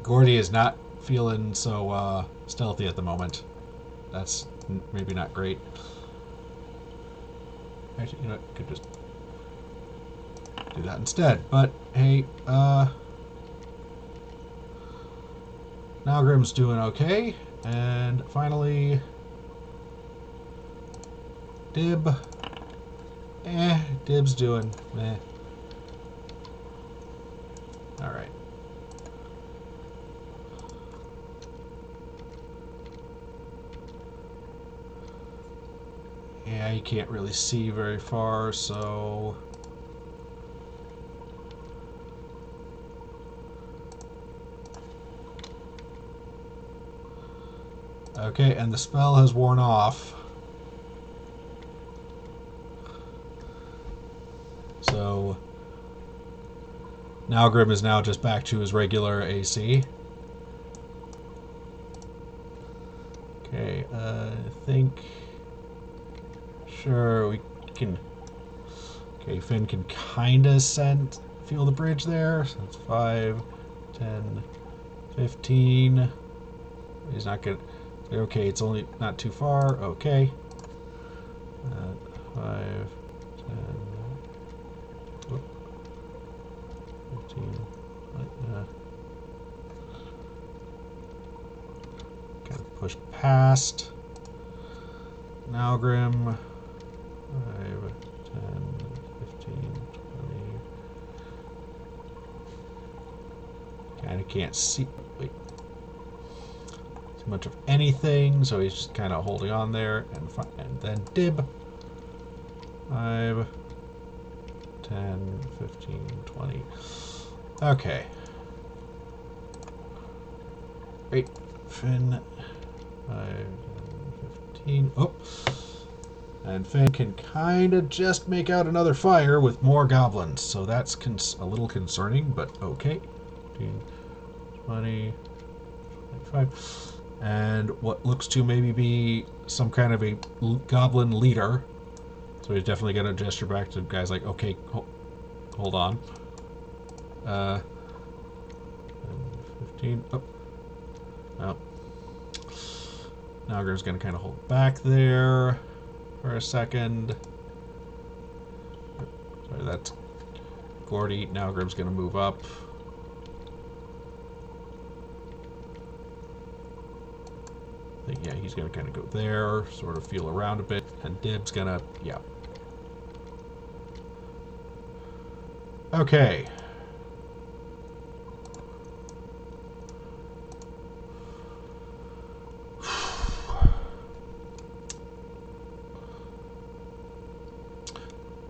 Gordy is not feeling so stealthy at the moment. That's maybe not great. Actually, you know what? Could just do that instead. But hey, Nalgrim's doing okay. And finally, Dib. Dib's doing meh. Alright. Yeah, you can't really see very far, so... Okay, and the spell has worn off. So... Nalgrim is now just back to his regular AC. Okay, I think... Sure, we can... Okay, Finn can kinda feel the bridge there. So that's 5, 10, 15. He's not gonna... Okay, it's only not too far. Okay. 5, 10, 15. Kind of push past. Nalgrim. 5, 10, 15, 20. Kind of can't see. Wait. much of anything, so he's just kind of holding on there. And then dib. 5, 10, 15, 20. Okay. Great. Finn. 5, 10, 15. Oh. And Finn can kind of just make out another fire with more goblins. So that's a little concerning, but okay. 15, 20, 25. And what looks to maybe be some kind of a goblin leader. So he's definitely going to gesture back to guys like, okay, hold on. 15. Oh. Oh. Nalgrim's going to kind of hold back there for a second. Sorry, that's Gordy. Nalgrim's going to move up. I think, yeah, he's going to kind of go there, sort of feel around a bit. And Dib's going to, yeah. Okay.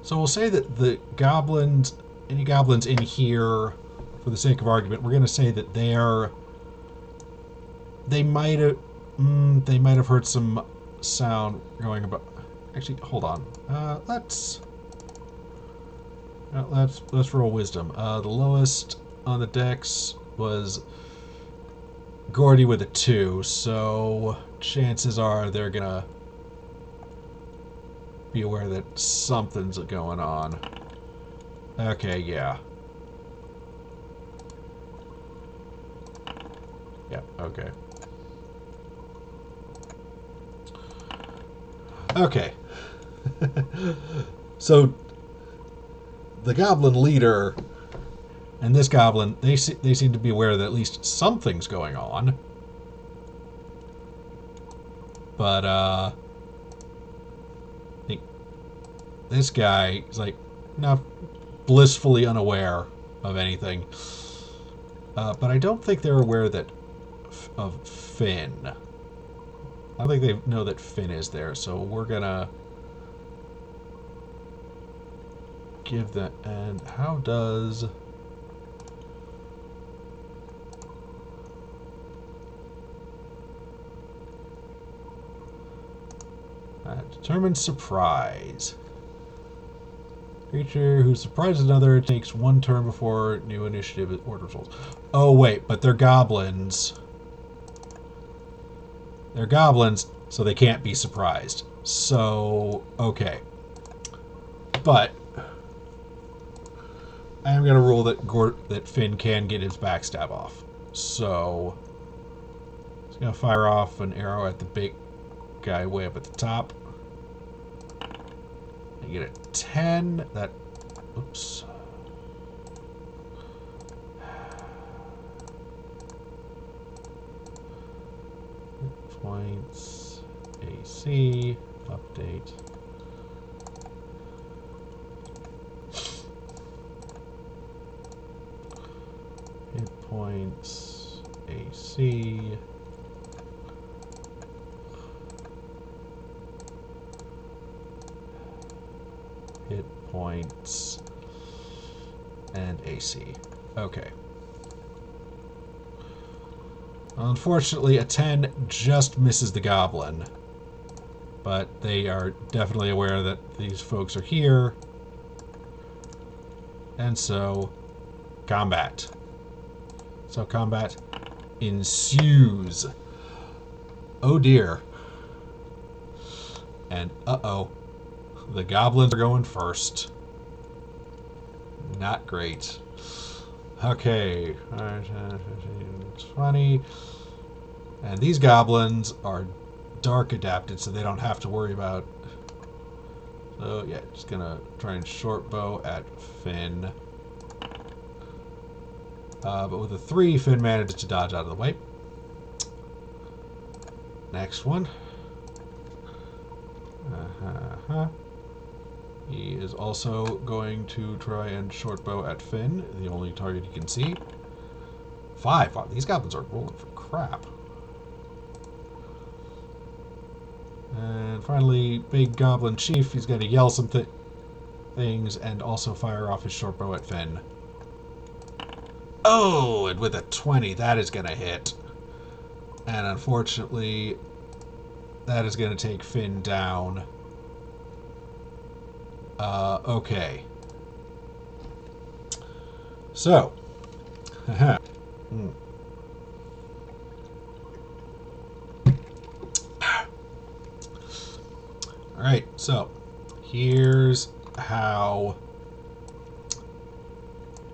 So we'll say that the goblins, any goblins in here, for the sake of argument, we're going to say that they might have heard some sound going about. Actually, hold on. Let's roll wisdom. The lowest on the dex was Gordy with a 2, so chances are they're gonna be aware that something's going on. Okay, yeah. Yeah, okay. Okay. So the goblin leader and this goblin, they seem to be aware that at least something's going on. But I think this guy is like not blissfully unaware of anything. But I don't think they're aware of Finn. I don't think they know that Finn is there, so we're gonna give that. And how does determine surprise? Creature who surprises another takes 1 turn before new initiative order rolls. Oh wait, but they're goblins. They're goblins, so they can't be surprised. So, okay. But I am going to rule that Finn can get his backstab off. So, he's going to fire off an arrow at the big guy way up at the top. I get a 10. That, oops. Points, AC, update. Hit points, AC. Hit points and AC. Okay. Unfortunately, a 10 just misses the goblin. But they are definitely aware that these folks are here. And so, combat. So combat ensues. Oh dear. And uh-oh. The goblins are going first. Not great. Okay. 20. And these goblins are dark adapted, so they don't have to worry about. So yeah, just gonna try and short bow at Finn. But with a 3, Finn manages to dodge out of the way. Next one. He is also going to try and short bow at Finn, the only target he can see. 5. Wow, these goblins are rolling for crap. And finally, Big Goblin Chief, he's going to yell some things and also fire off his short bow at Finn. Oh, and with a 20, that is going to hit. And unfortunately, that is going to take Finn down. Okay. So. Alright, so here's how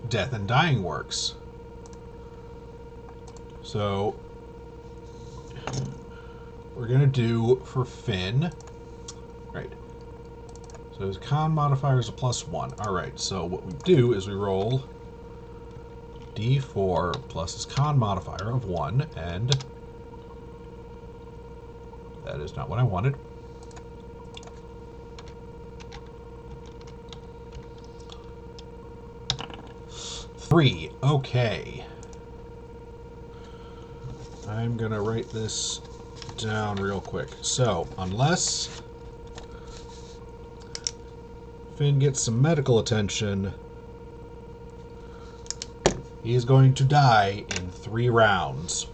death and dying works. So we're going to do for Finn. Right. So his con modifier is a +1. Alright, so what we do is we roll d4 plus his con modifier of 1, and that is not what I wanted. Three. Okay. I'm gonna write this down real quick. So, unless Finn gets some medical attention, he is going to die in 3 rounds.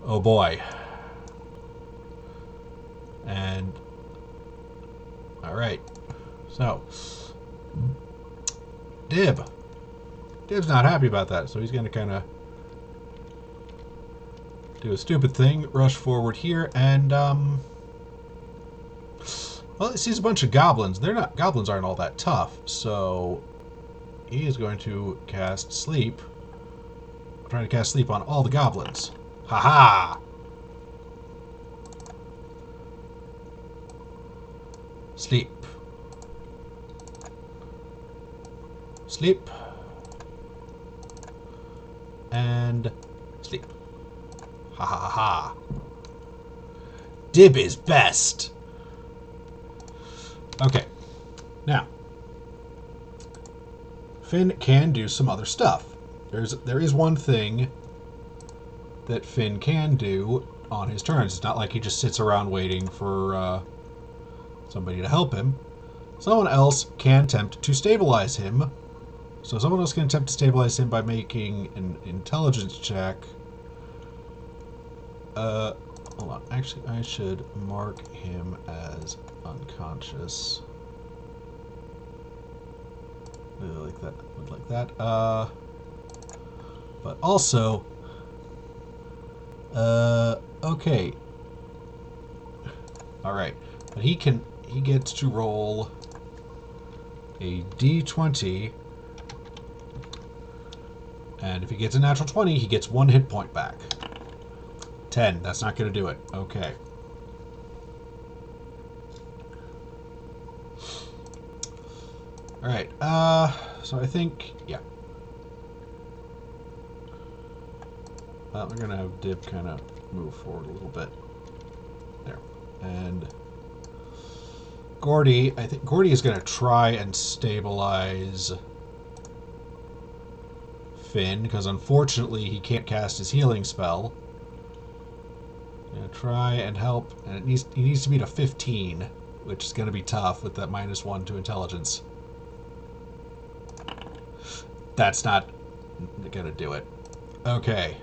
Oh boy. And alright. So Dib's not happy about that, so he's gonna kinda do a stupid thing, rush forward here, and well, he sees a bunch of goblins. Goblins aren't all that tough, so he is going to cast sleep. I'm trying to cast sleep on all the goblins. Haha! Sleep. Sleep. And sleep. Ha ha ha ha. Dib is best. Okay. Now, Finn can do some other stuff. There is one thing that Finn can do on his turns. It's not like he just sits around waiting for somebody to help him. Someone else can attempt to stabilize him. So someone else can attempt to stabilize him by making an intelligence check. Hold on. Actually, I should mark him as unconscious. Like that. Like that. But also, okay. All right. But he gets to roll a d20, and if he gets a natural 20, he gets 1 hit point back. 10. That's not going to do it. Okay. All right. So I think, yeah. We're going to have Dib kind of move forward a little bit. There. And Gordy, I think Gordy is going to try and stabilize Finn, because unfortunately he can't cast his healing spell. Gonna try and help, and he needs to beat a 15, which is going to be tough with that -1 to intelligence. That's not going to do it. Okay.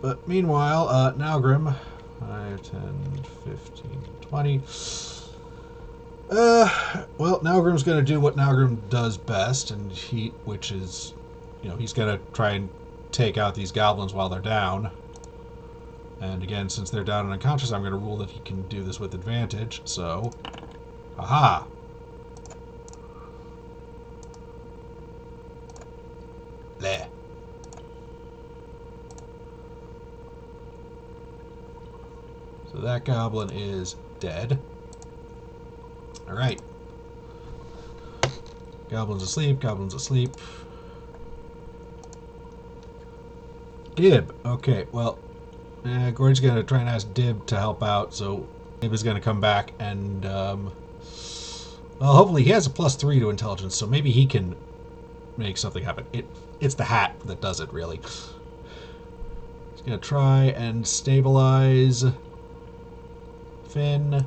But meanwhile, Naugrim, 5, 10, 15, 20. Well, Naugrim's going to do what Naugrim does best, and which is, he's going to try and take out these goblins while they're down. And again, since they're down and unconscious, I'm going to rule that he can do this with advantage. So, aha! Bleh. So that goblin is dead. Alright. Goblin's asleep, goblin's asleep. Dib. Okay, well, Gordy's going to try and ask Dib to help out, so Dib is going to come back and, well, hopefully he has a +3 to intelligence, so maybe he can make something happen. It's the hat that does it, really. gonna try and stabilize Finn.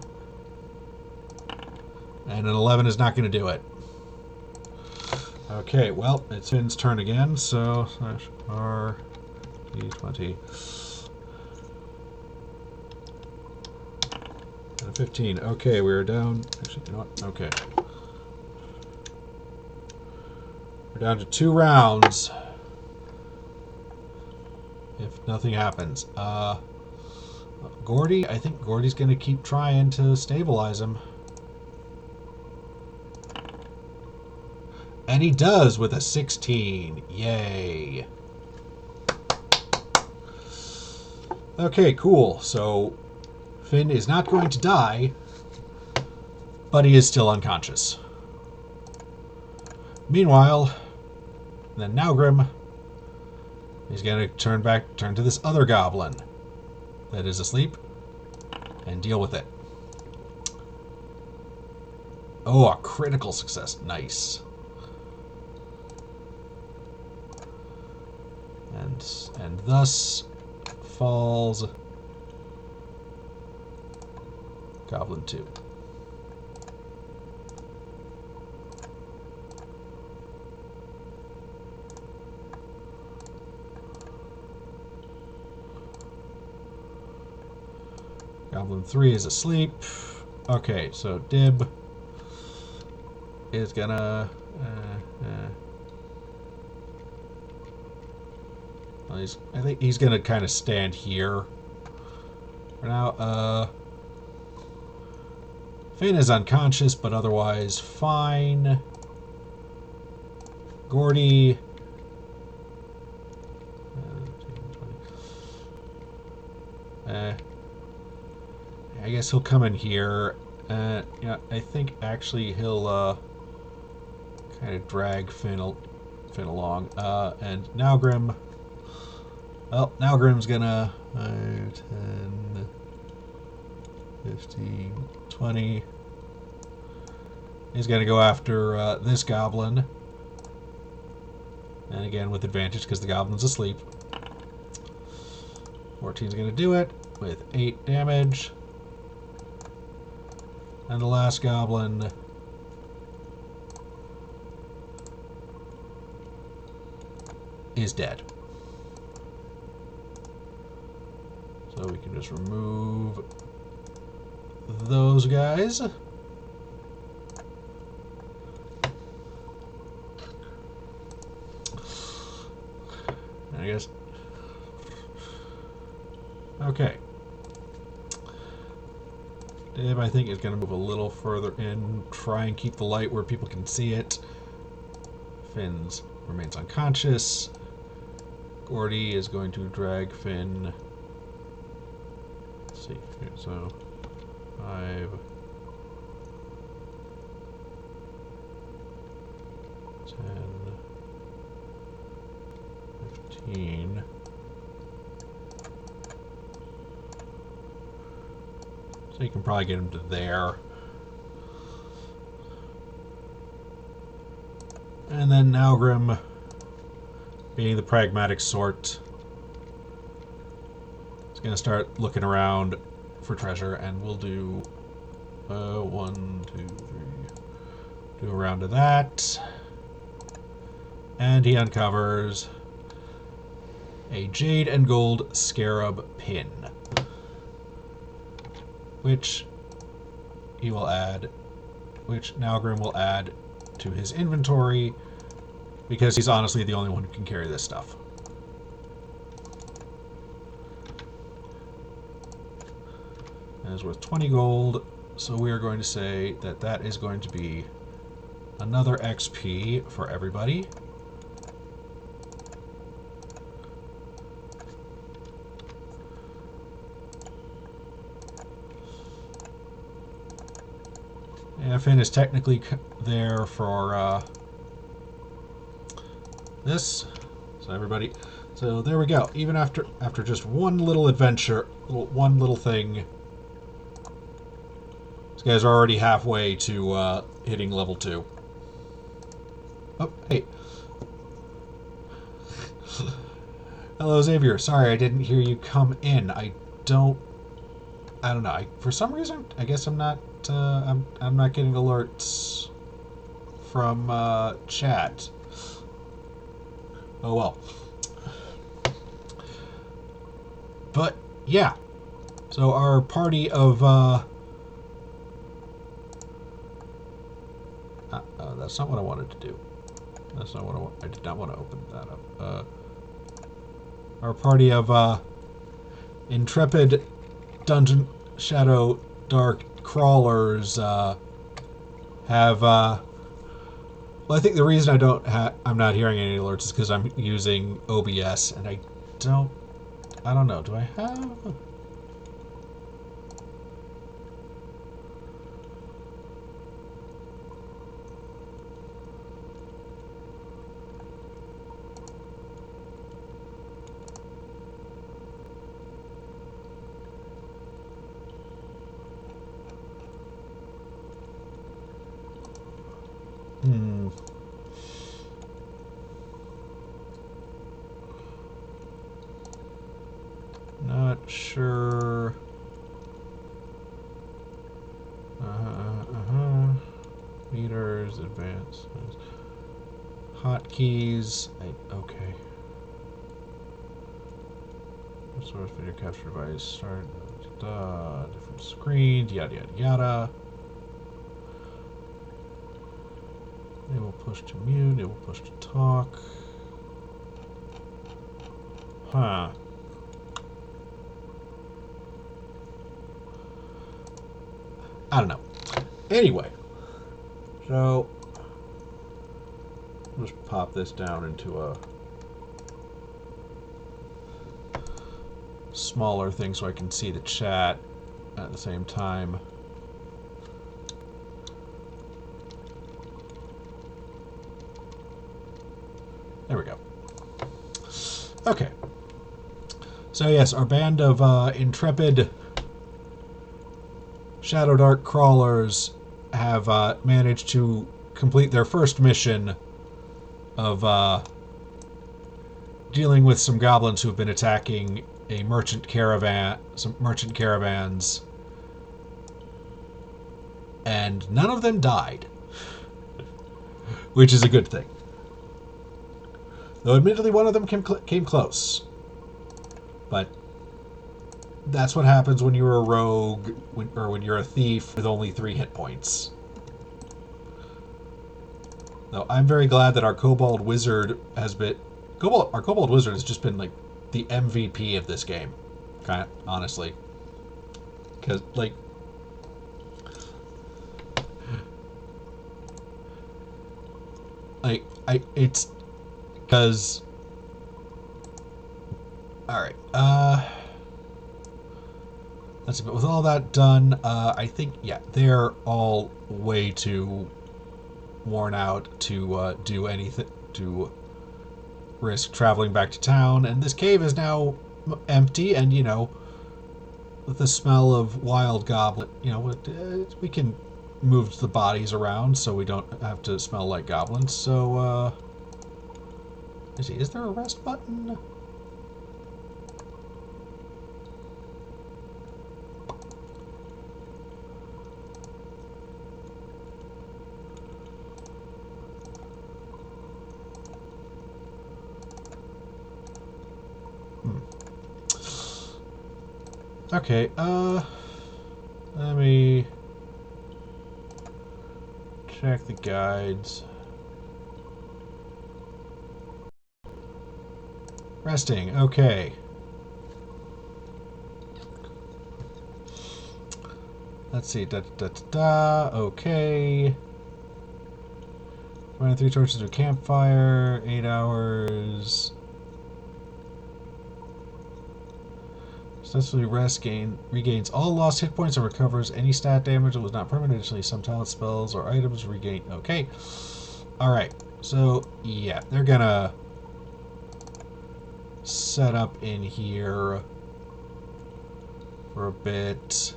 And an 11 is not going to do it. Okay, well, it's Finn's turn again, so R D20. And a 15. Okay, we're down. Actually, you know what? Okay. We're down to 2 rounds. If nothing happens. Gordy, I think Gordy's going to keep trying to stabilize him. And he does with a 16. Yay. Okay, cool. So Finn is not going to die, but he is still unconscious. Meanwhile, then Naugrim, he's going to turn to this other goblin that is asleep and deal with it. Oh, a critical success. Nice. And thus falls Goblin 2. Goblin 3 is asleep. Okay, so Dib is gonna... I think he's gonna kind of stand here for now. Finn is unconscious, but otherwise fine. Gordy. I guess he'll come in here. Yeah, I think actually he'll kind of drag Finn along. And Naugrim. Well, Naugrim's gonna 5, 10, 15, 20. He's gonna go after this goblin. And again with advantage because the goblin's asleep. 14's gonna do it with 8 damage. And the last goblin is dead. So we can just remove those guys. I guess. Okay. Dib, I think, is going to move a little further in, try and keep the light where people can see it. Finn's remains unconscious. Gordy is going to drag Finn. Let's see. So 5, 10, 15. So you can probably get him to there. And then Naugrim, being the pragmatic sort, is going to start looking around for treasure, and we'll do 1, 2, 3. Do a round of that. And he uncovers a jade and gold scarab pin, which he will add, which Naugrim will add to his inventory, because he's honestly the only one who can carry this stuff. And it's worth 20 gold, so we are going to say that that is going to be another XP for everybody. And Finn is technically there for this. So everybody, so there we go. Even after just one little adventure, one little thing, these guys are already halfway to hitting level 2. Oh, hey. Hello, Xavier. Sorry, I didn't hear you come in. Don't. I don't know. For some reason, I guess I'm not. I'm not getting alerts from chat. Oh well. But yeah. So our party of that's not what I wanted to do. That's not what I want. I did not want to open that up. Our party of intrepid dungeon shadow dark crawlers have. Well, I think the reason I'm not hearing any alerts is because I'm using OBS, and I don't know. Do I have? Hmm. Not sure. Meters, advanced. Hotkeys. Okay. Source video capture device. Start. Different screens. Yada yada yada. Enable push to mute. Enable push to talk. Huh. I don't know. Anyway, so let's pop this down into a smaller thing so I can see the chat at the same time. There we go. Okay. So yes, our band of intrepid Shadowdark crawlers have managed to complete their first mission of dealing with some goblins who've been attacking a merchant caravan, some merchant caravans, and none of them died, which is a good thing. Though admittedly one of them came close. But that's what happens when you're a rogue, or when you're a thief with only 3 hit points. Though I'm very glad that our Kobold Wizard has been... Our Kobold Wizard has just been, like, the MVP of this game. Kind of, honestly. Because, like... It's... Because... Alright, let's see, but with all that done, I think, yeah, they're all way too worn out to do anything, to risk traveling back to town, and this cave is now empty, and, you know, with the smell of wild goblin, you know, we can move the bodies around so we don't have to smell like goblins, so, let's see, is there a rest button? Okay, let me check the guides. Resting, okay. Let's see, okay. 23 torches to a campfire, 8 hours. Successfully regains all lost hit points and recovers any stat damage that was not permanent. Additionally, some talent spells or items regain. Okay. Alright. So, yeah, they're gonna set up in here for a bit.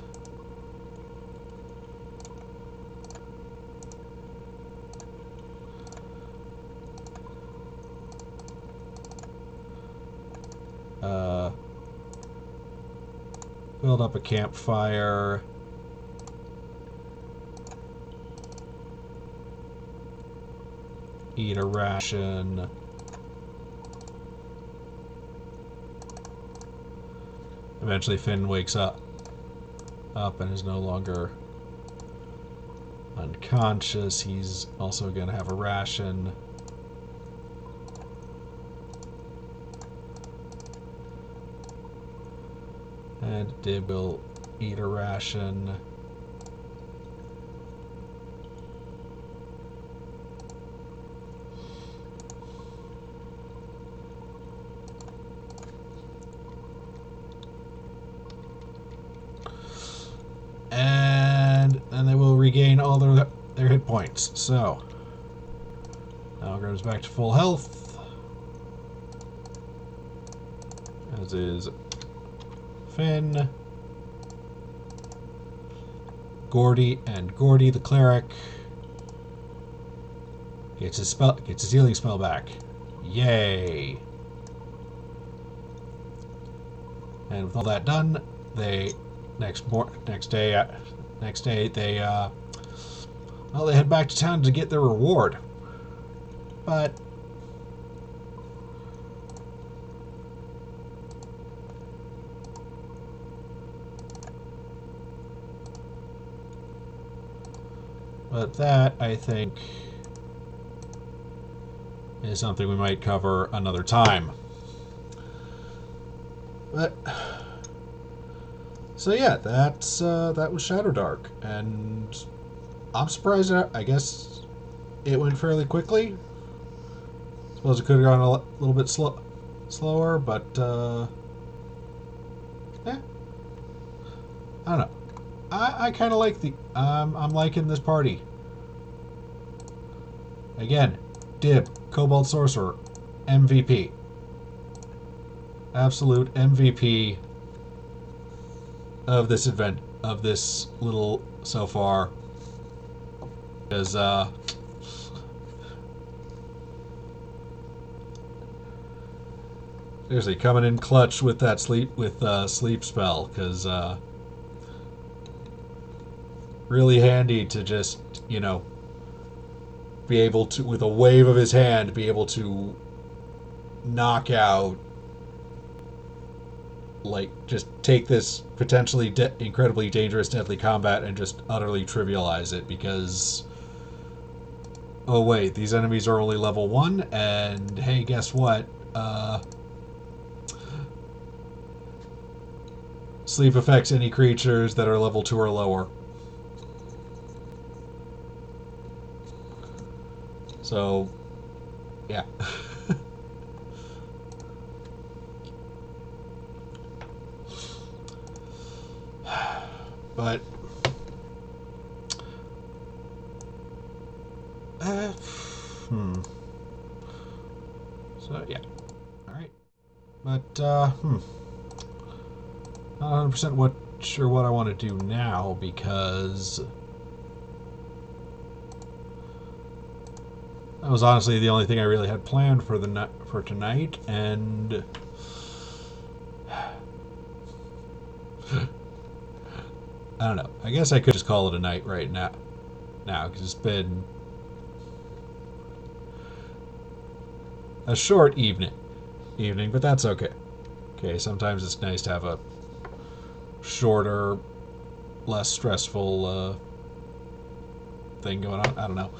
Uh, build up a campfire. Eat a ration. Eventually Finn wakes up and is no longer unconscious. He's also going to have a ration. And Dib will eat a ration. And then they will regain all their hit points. So, now goes back to full health. As is Finn, Gordy, and Gordy the cleric gets his healing spell back. Yay! And with all that done, they next day they they head back to town to get their reward. But that, I think, is something we might cover another time. But so yeah, that was Shadowdark, and I'm surprised. I guess it went fairly quickly. Suppose it could have gone a little bit slower, but yeah, I don't know. I kind of like the. I'm liking this party. Again, Dib, Kobold Sorcerer, MVP. Absolute MVP of this event, of this little so far. Because, seriously, coming in clutch with that sleep spell, because, really handy to just, be able to, with a wave of his hand, be able to knock out, like, just take this potentially incredibly dangerous, deadly combat and just utterly trivialize it, because, oh wait, these enemies are only level 1, and hey, guess what? Sleep affects any creatures that are level 2 or lower. So, yeah. But, so, yeah. Alright. But, not 100% sure what I want to do now, because that was honestly the only thing I really had planned for tonight, and I don't know. I guess I could just call it a night right now, because it's been a short evening, but that's okay. Okay, sometimes it's nice to have a shorter, less stressful thing going on. I don't know.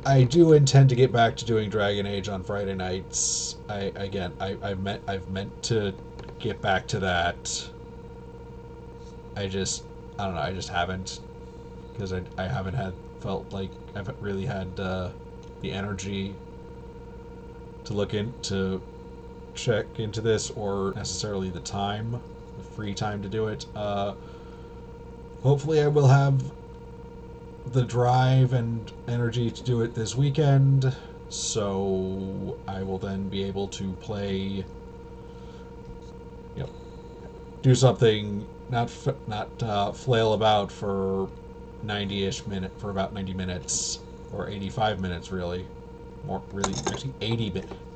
I do intend to get back to doing Dragon Age on Friday nights. I've meant to get back to that. I don't know. I just haven't, because I haven't felt like I've really had the energy to check into this, or necessarily the free time to do it. Hopefully I will have the drive and energy to do it this weekend, so I will then be able to play, do something, not flail about for about 90 minutes, or 85 minutes really. more really actually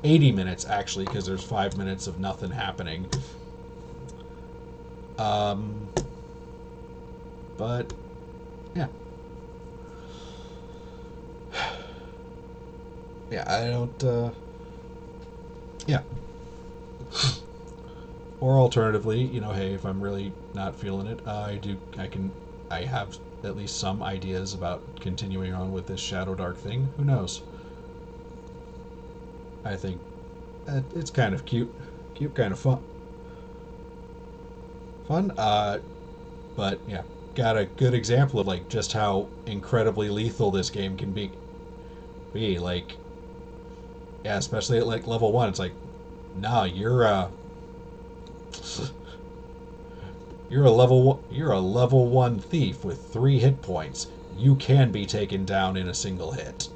80 minutes actually, because there's 5 minutes of nothing happening. But yeah, yeah, I don't. Yeah. Or alternatively, hey, if I'm really not feeling it, I have at least some ideas about continuing on with this Shadowdark thing. Who knows? I think it's kind of cute, kind of fun. But yeah, got a good example of like just how incredibly lethal this game can be like, yeah, especially at like level 1. It's like, nah, you're a level 1 thief with 3 hit points. You can be taken down in a single hit.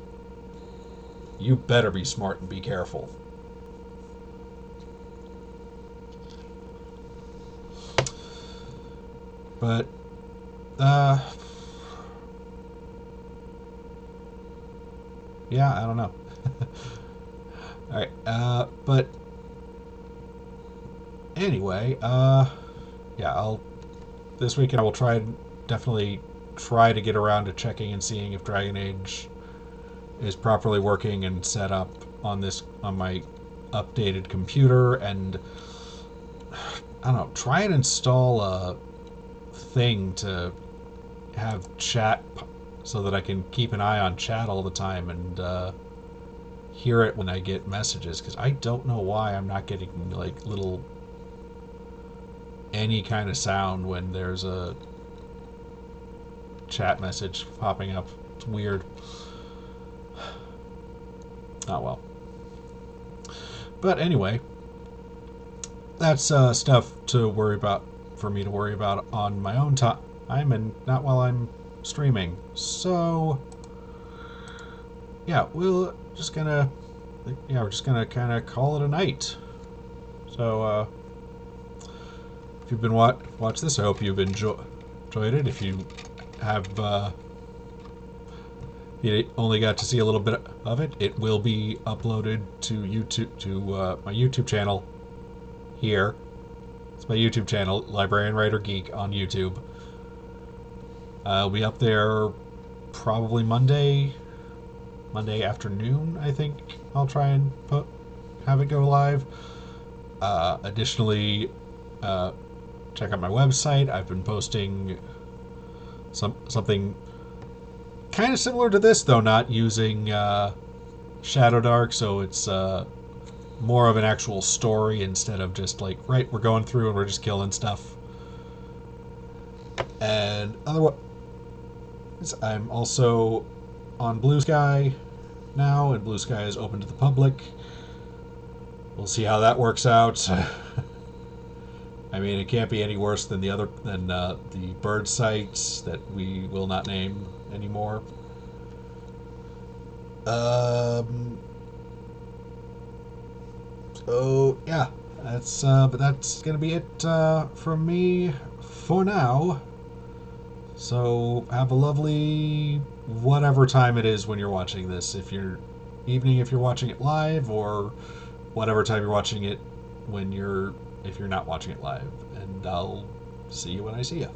You better be smart and be careful. But uh yeah, I don't know. All right. But anyway, yeah, I'll this weekend I will definitely try to get around to checking and seeing if Dragon Age is properly working and set up on my updated computer, and I don't know, try and install a thing to have chat so that I can keep an eye on chat all the time and hear it when I get messages, because I don't know why I'm not getting like little any kind of sound when there's a chat message popping up. It's weird. Oh well. But anyway, that's stuff to worry about for me to worry about on my own time and not while I'm streaming. So yeah, we're just gonna kind of call it a night. So if you've been watch this, I hope you've enjoyed it. If you have you only got to see a little bit of it, it will be uploaded to my YouTube channel here. It's my YouTube channel, Librarian Writer Geek on YouTube. It'll be up there probably Monday afternoon, I think. I'll try and have it go live. Additionally, check out my website. I've been posting something kind of similar to this, though not using Shadowdark, so it's more of an actual story instead of just like, right, we're going through and we're just killing stuff. And otherwise, I'm also on Blue Sky now, and Blue Sky is open to the public. We'll see how that works out. I mean, it can't be any worse than the bird sites that we will not name anymore. So yeah, but that's gonna be it from me for now. So have a lovely whatever time it is when you're watching this. If you're watching it live, or whatever time you're watching it if you're not watching it live. And I'll see you when I see you.